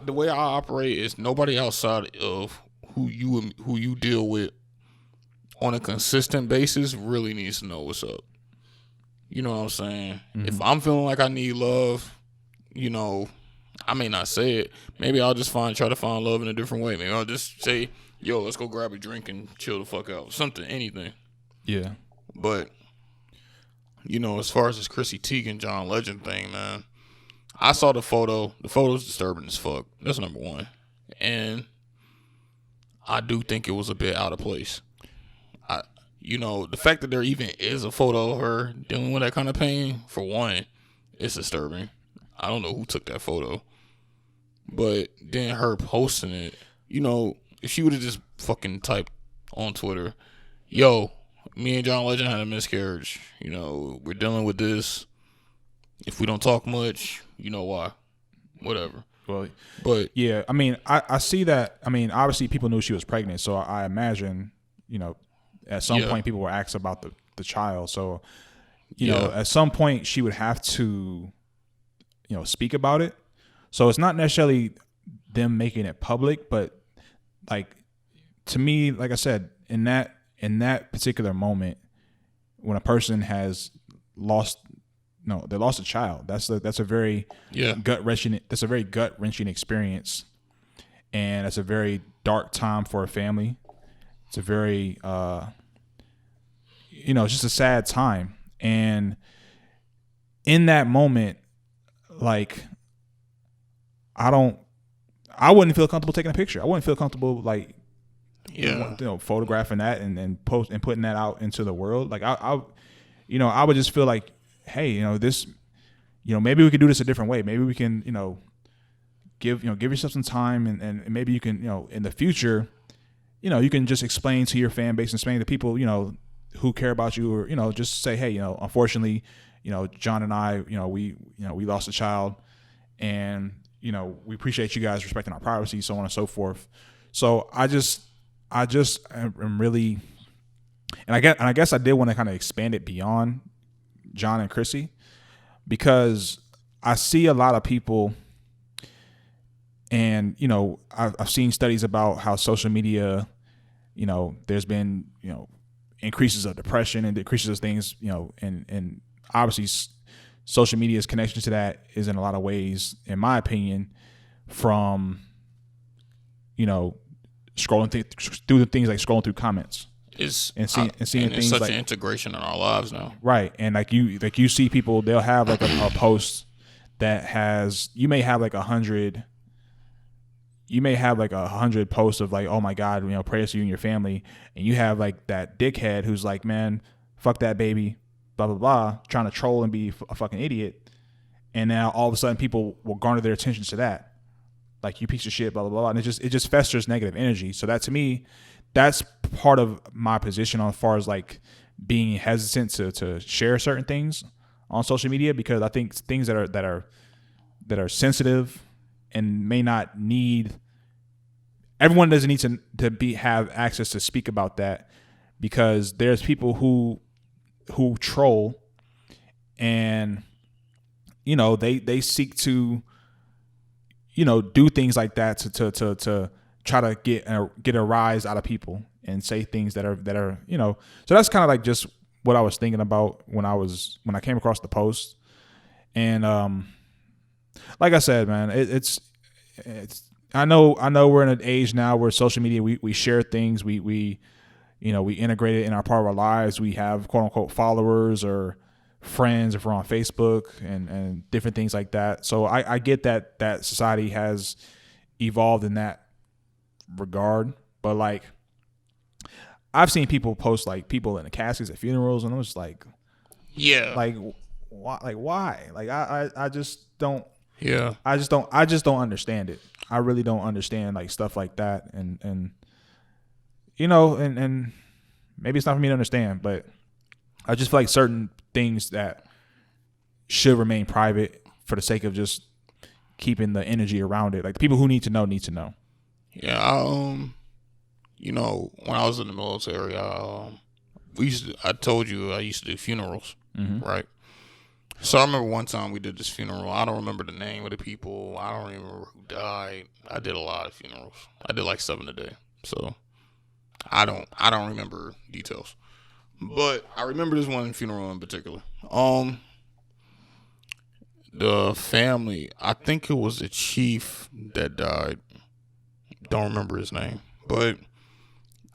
the way I operate is nobody outside of who you deal with on a consistent basis really needs to know what's up. You know what I'm saying? If I'm feeling like I need love, you know, I may not say it. Maybe I'll just try to find love in a different way. Maybe I'll just say, yo, let's go grab a drink and chill the fuck out. Something, anything. Yeah. But, you know, as far as this Chrissy Teigen, John Legend thing, man, I saw the photo. The photo's disturbing as fuck. That's number one. And I do think it was a bit out of place. You know, the fact that there even is a photo of her dealing with that kind of pain, for one, it's disturbing. I don't know who took that photo. But then her posting it, you know, if she would have just fucking typed on Twitter, yo, me and John Legend had a miscarriage. You know, we're dealing with this. If we don't talk much, you know why. Whatever. Well, but yeah, I mean, I see that. I mean, obviously people knew she was pregnant, so I imagine, you know, at some point people were asked about the child. So, you know, at some point she would have to, you know, speak about it. So it's not necessarily them making it public, but like, to me, like I said, in that particular moment, when a person has lost a child, that's a very gut wrenching experience, and it's a very dark time for a family. It's a very, you know, it's just a sad time. And in that moment, like, I wouldn't feel comfortable taking a picture. I wouldn't feel comfortable, like, you know, photographing that and post and putting that out into the world. Like, I would just feel like, hey, you know, this, you know, maybe we could do this a different way. Maybe we can, you know, give yourself some time, and maybe you can, you know, in the future, you know, you can just explain to your fan base and explain to people, you know, who care about you, or, you know, just say, hey, you know, unfortunately, you know, John and I, you know, we lost a child, and, you know, we appreciate you guys respecting our privacy, so on and so forth. So I just am really, and I guess I did want to kind of expand it beyond John and Chrissy, because I see a lot of people. And, you know, I've seen studies about how social media, you know, there's been, you know, increases of depression and decreases of things, you know, and obviously social media's connection to that is in a lot of ways, in my opinion, from, you know, scrolling through the things like scrolling through comments. And seeing things such like an integration in our lives now. Right. And like you see people, they'll have like a post that has, you may have like 100 posts of like, oh my God, you know, prayers to you and your family. And you have like that dickhead who's like, man, fuck that baby, blah, blah, blah, trying to troll and be a fucking idiot. And now all of a sudden people will garner their attention to that. Like, you piece of shit, blah, blah, blah. And it just festers negative energy. So that, to me, that's part of my position as far as like being hesitant to share certain things on social media, because I think things that are sensitive and may not need, everyone doesn't need to have access to speak about that, because there's people who troll, and, you know, they seek to, you know, do things like that to try to get a rise out of people and say things that are, you know, so that's kind of like just what I was thinking about when I came across the post. And like I said, man, it's I know we're in an age now where social media, we share things, we integrate it in our part of our lives. We have quote unquote followers or friends if we're on Facebook and different things like that. So I get that society has evolved in that regard, but like I've seen people post like people in the caskets at funerals, and I'm just like, yeah, like why? Like why? Like I just don't. Yeah. I just don't understand it. I really don't understand like stuff like that, and maybe it's not for me to understand, but I just feel like certain things that should remain private for the sake of just keeping the energy around it. Like the people who need to know need to know. Yeah, when I was in the military, I told you I used to do funerals, right? So I remember one time we did this funeral. I don't remember the name of the people. I don't even remember who died. I did a lot of funerals. I did like 7 a day. So I don't remember details. But I remember this one funeral in particular. The family, I think it was the chief that died. Don't remember his name. But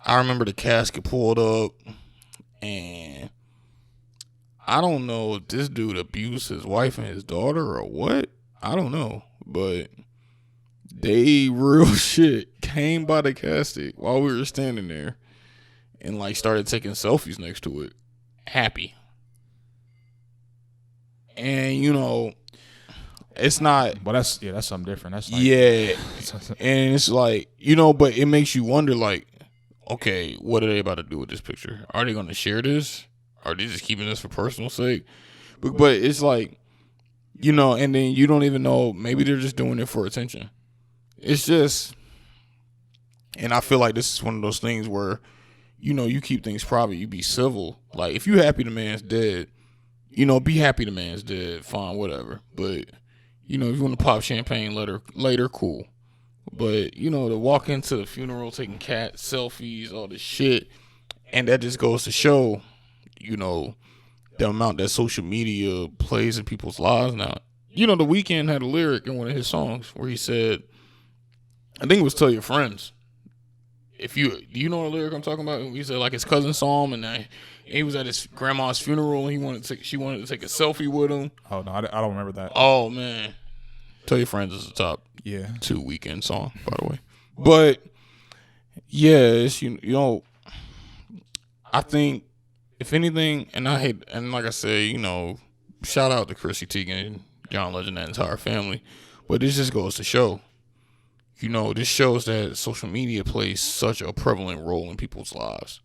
I remember the casket pulled up, and I don't know if this dude abused his wife and his daughter or what. I don't know. But they real shit came by the casket while we were standing there and like started taking selfies next to it. Happy. And it's not. Well, that's something different. That's like, yeah. And it's like, but it makes you wonder like, okay, what are they about to do with this picture? Are they going to share this? Are they just keeping this for personal sake? But it's like, and then you don't even know. Maybe they're just doing it for attention. It's just, and I feel like this is one of those things where, you keep things private. You be civil. Like, if you happy the man's dead, be happy the man's dead. Fine, whatever. But, if you want to pop champagne later, cool. But, to walk into the funeral, taking cat selfies, all this shit, and that just goes to show, the amount that social media plays in people's lives now. The Weeknd had a lyric in one of his songs where he said, I think it was "Tell Your Friends." Do you know the lyric I'm talking about? He said like his cousin saw him, and he was at his grandma's funeral, and she wanted to take a selfie with him. Oh no, I don't remember that. Oh man, "Tell Your Friends" is the top 2 Weeknd song, by the way. But yeah, it's I think if anything, and like I said, shout out to Chrissy Teigen, John Legend, that entire family. But this just goes to show, this shows that social media plays such a prevalent role in people's lives.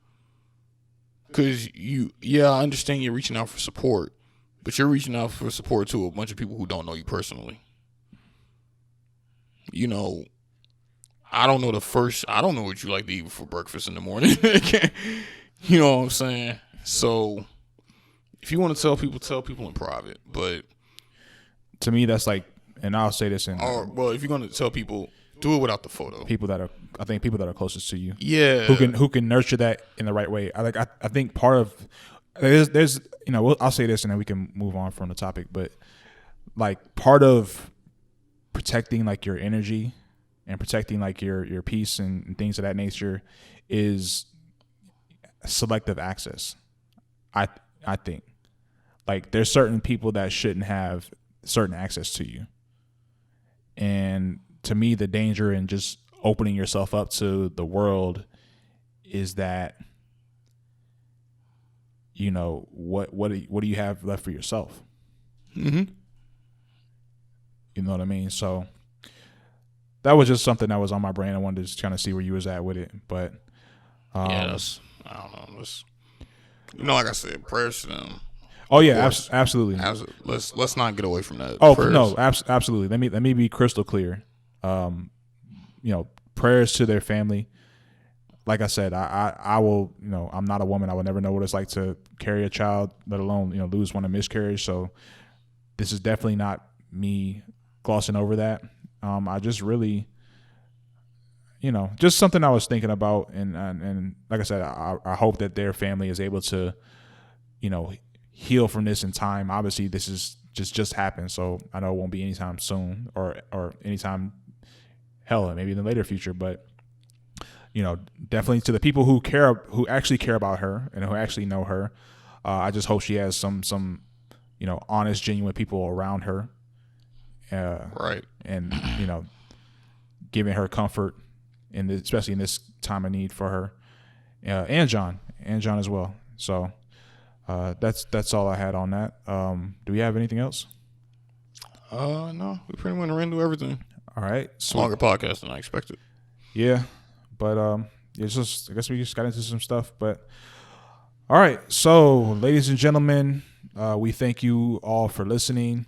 Because I understand you're reaching out for support, but you're reaching out for support to a bunch of people who don't know you personally. I don't know what you like to eat for breakfast in the morning. You know what I'm saying? So if you want to tell people in private. But to me, that's like, and I'll say this if you're going to tell people, do it without the photo. People that are closest to you. Yeah. Who can nurture that in the right way. I think part of there's I'll say this and then we can move on from the topic, but like part of protecting like your energy and protecting like your peace and things of that nature is selective access. I think like there's certain people that shouldn't have certain access to you. And to me, the danger in just opening yourself up to the world is that, what do you have left for yourself? Mm-hmm. You know what I mean? So that was just something that was on my brain. I wanted to just kind of see where you was at with it. But I don't know. Like I said, prayers to them. Oh yeah, absolutely. Let's not get away from that. Oh prayers. No, absolutely. Let me be crystal clear. Prayers to their family. Like I said, I will. I'm not a woman. I will never know what it's like to carry a child, let alone lose one to miscarriage. So this is definitely not me glossing over that. I just really, just something I was thinking about, and like I said, I hope that their family is able to, heal from this in time. Obviously, this is just happened, so I know it won't be anytime soon or anytime, hell, maybe in the later future. But definitely to the people who actually care about her and who actually know her, I just hope she has some honest, genuine people around her, right, and giving her comfort especially in this time of need for her, and John as well. So that's all I had on that. Do we have anything else? No, we pretty much ran through everything. All right, so longer podcast than I expected. Yeah, but it's just, I guess we just got into some stuff. But all right, so ladies and gentlemen, we thank you all for listening.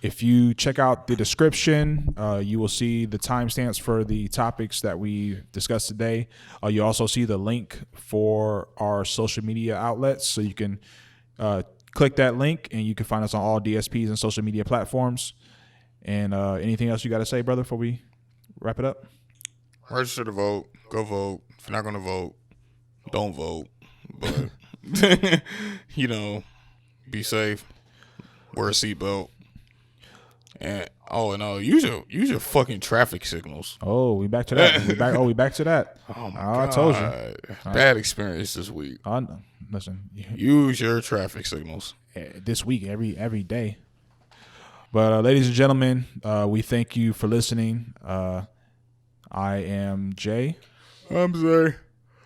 If you check out the description, you will see the timestamps for the topics that we discussed today. You also see the link for our social media outlets, so you can click that link and you can find us on all DSPs and social media platforms. And anything else you got to say, brother, before we wrap it up? Register to vote. Go vote. If you're not going to vote, don't vote. But, be safe. Wear a seatbelt. And use your fucking traffic signals. Oh, we back to that. we back to that. Oh my God. I told you. Bad experience this week. Listen. Use your traffic signals. This week, every day. But ladies and gentlemen, we thank you for listening. I am Jay. I'm Zay.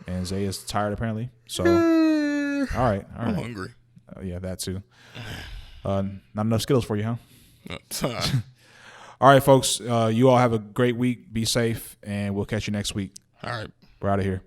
And Zay is tired apparently. So all right. I'm hungry. Yeah, that too. Not enough Skittles for you, huh? All right, folks. You all have a great week. Be safe, and we'll catch you next week. All right. We're out of here.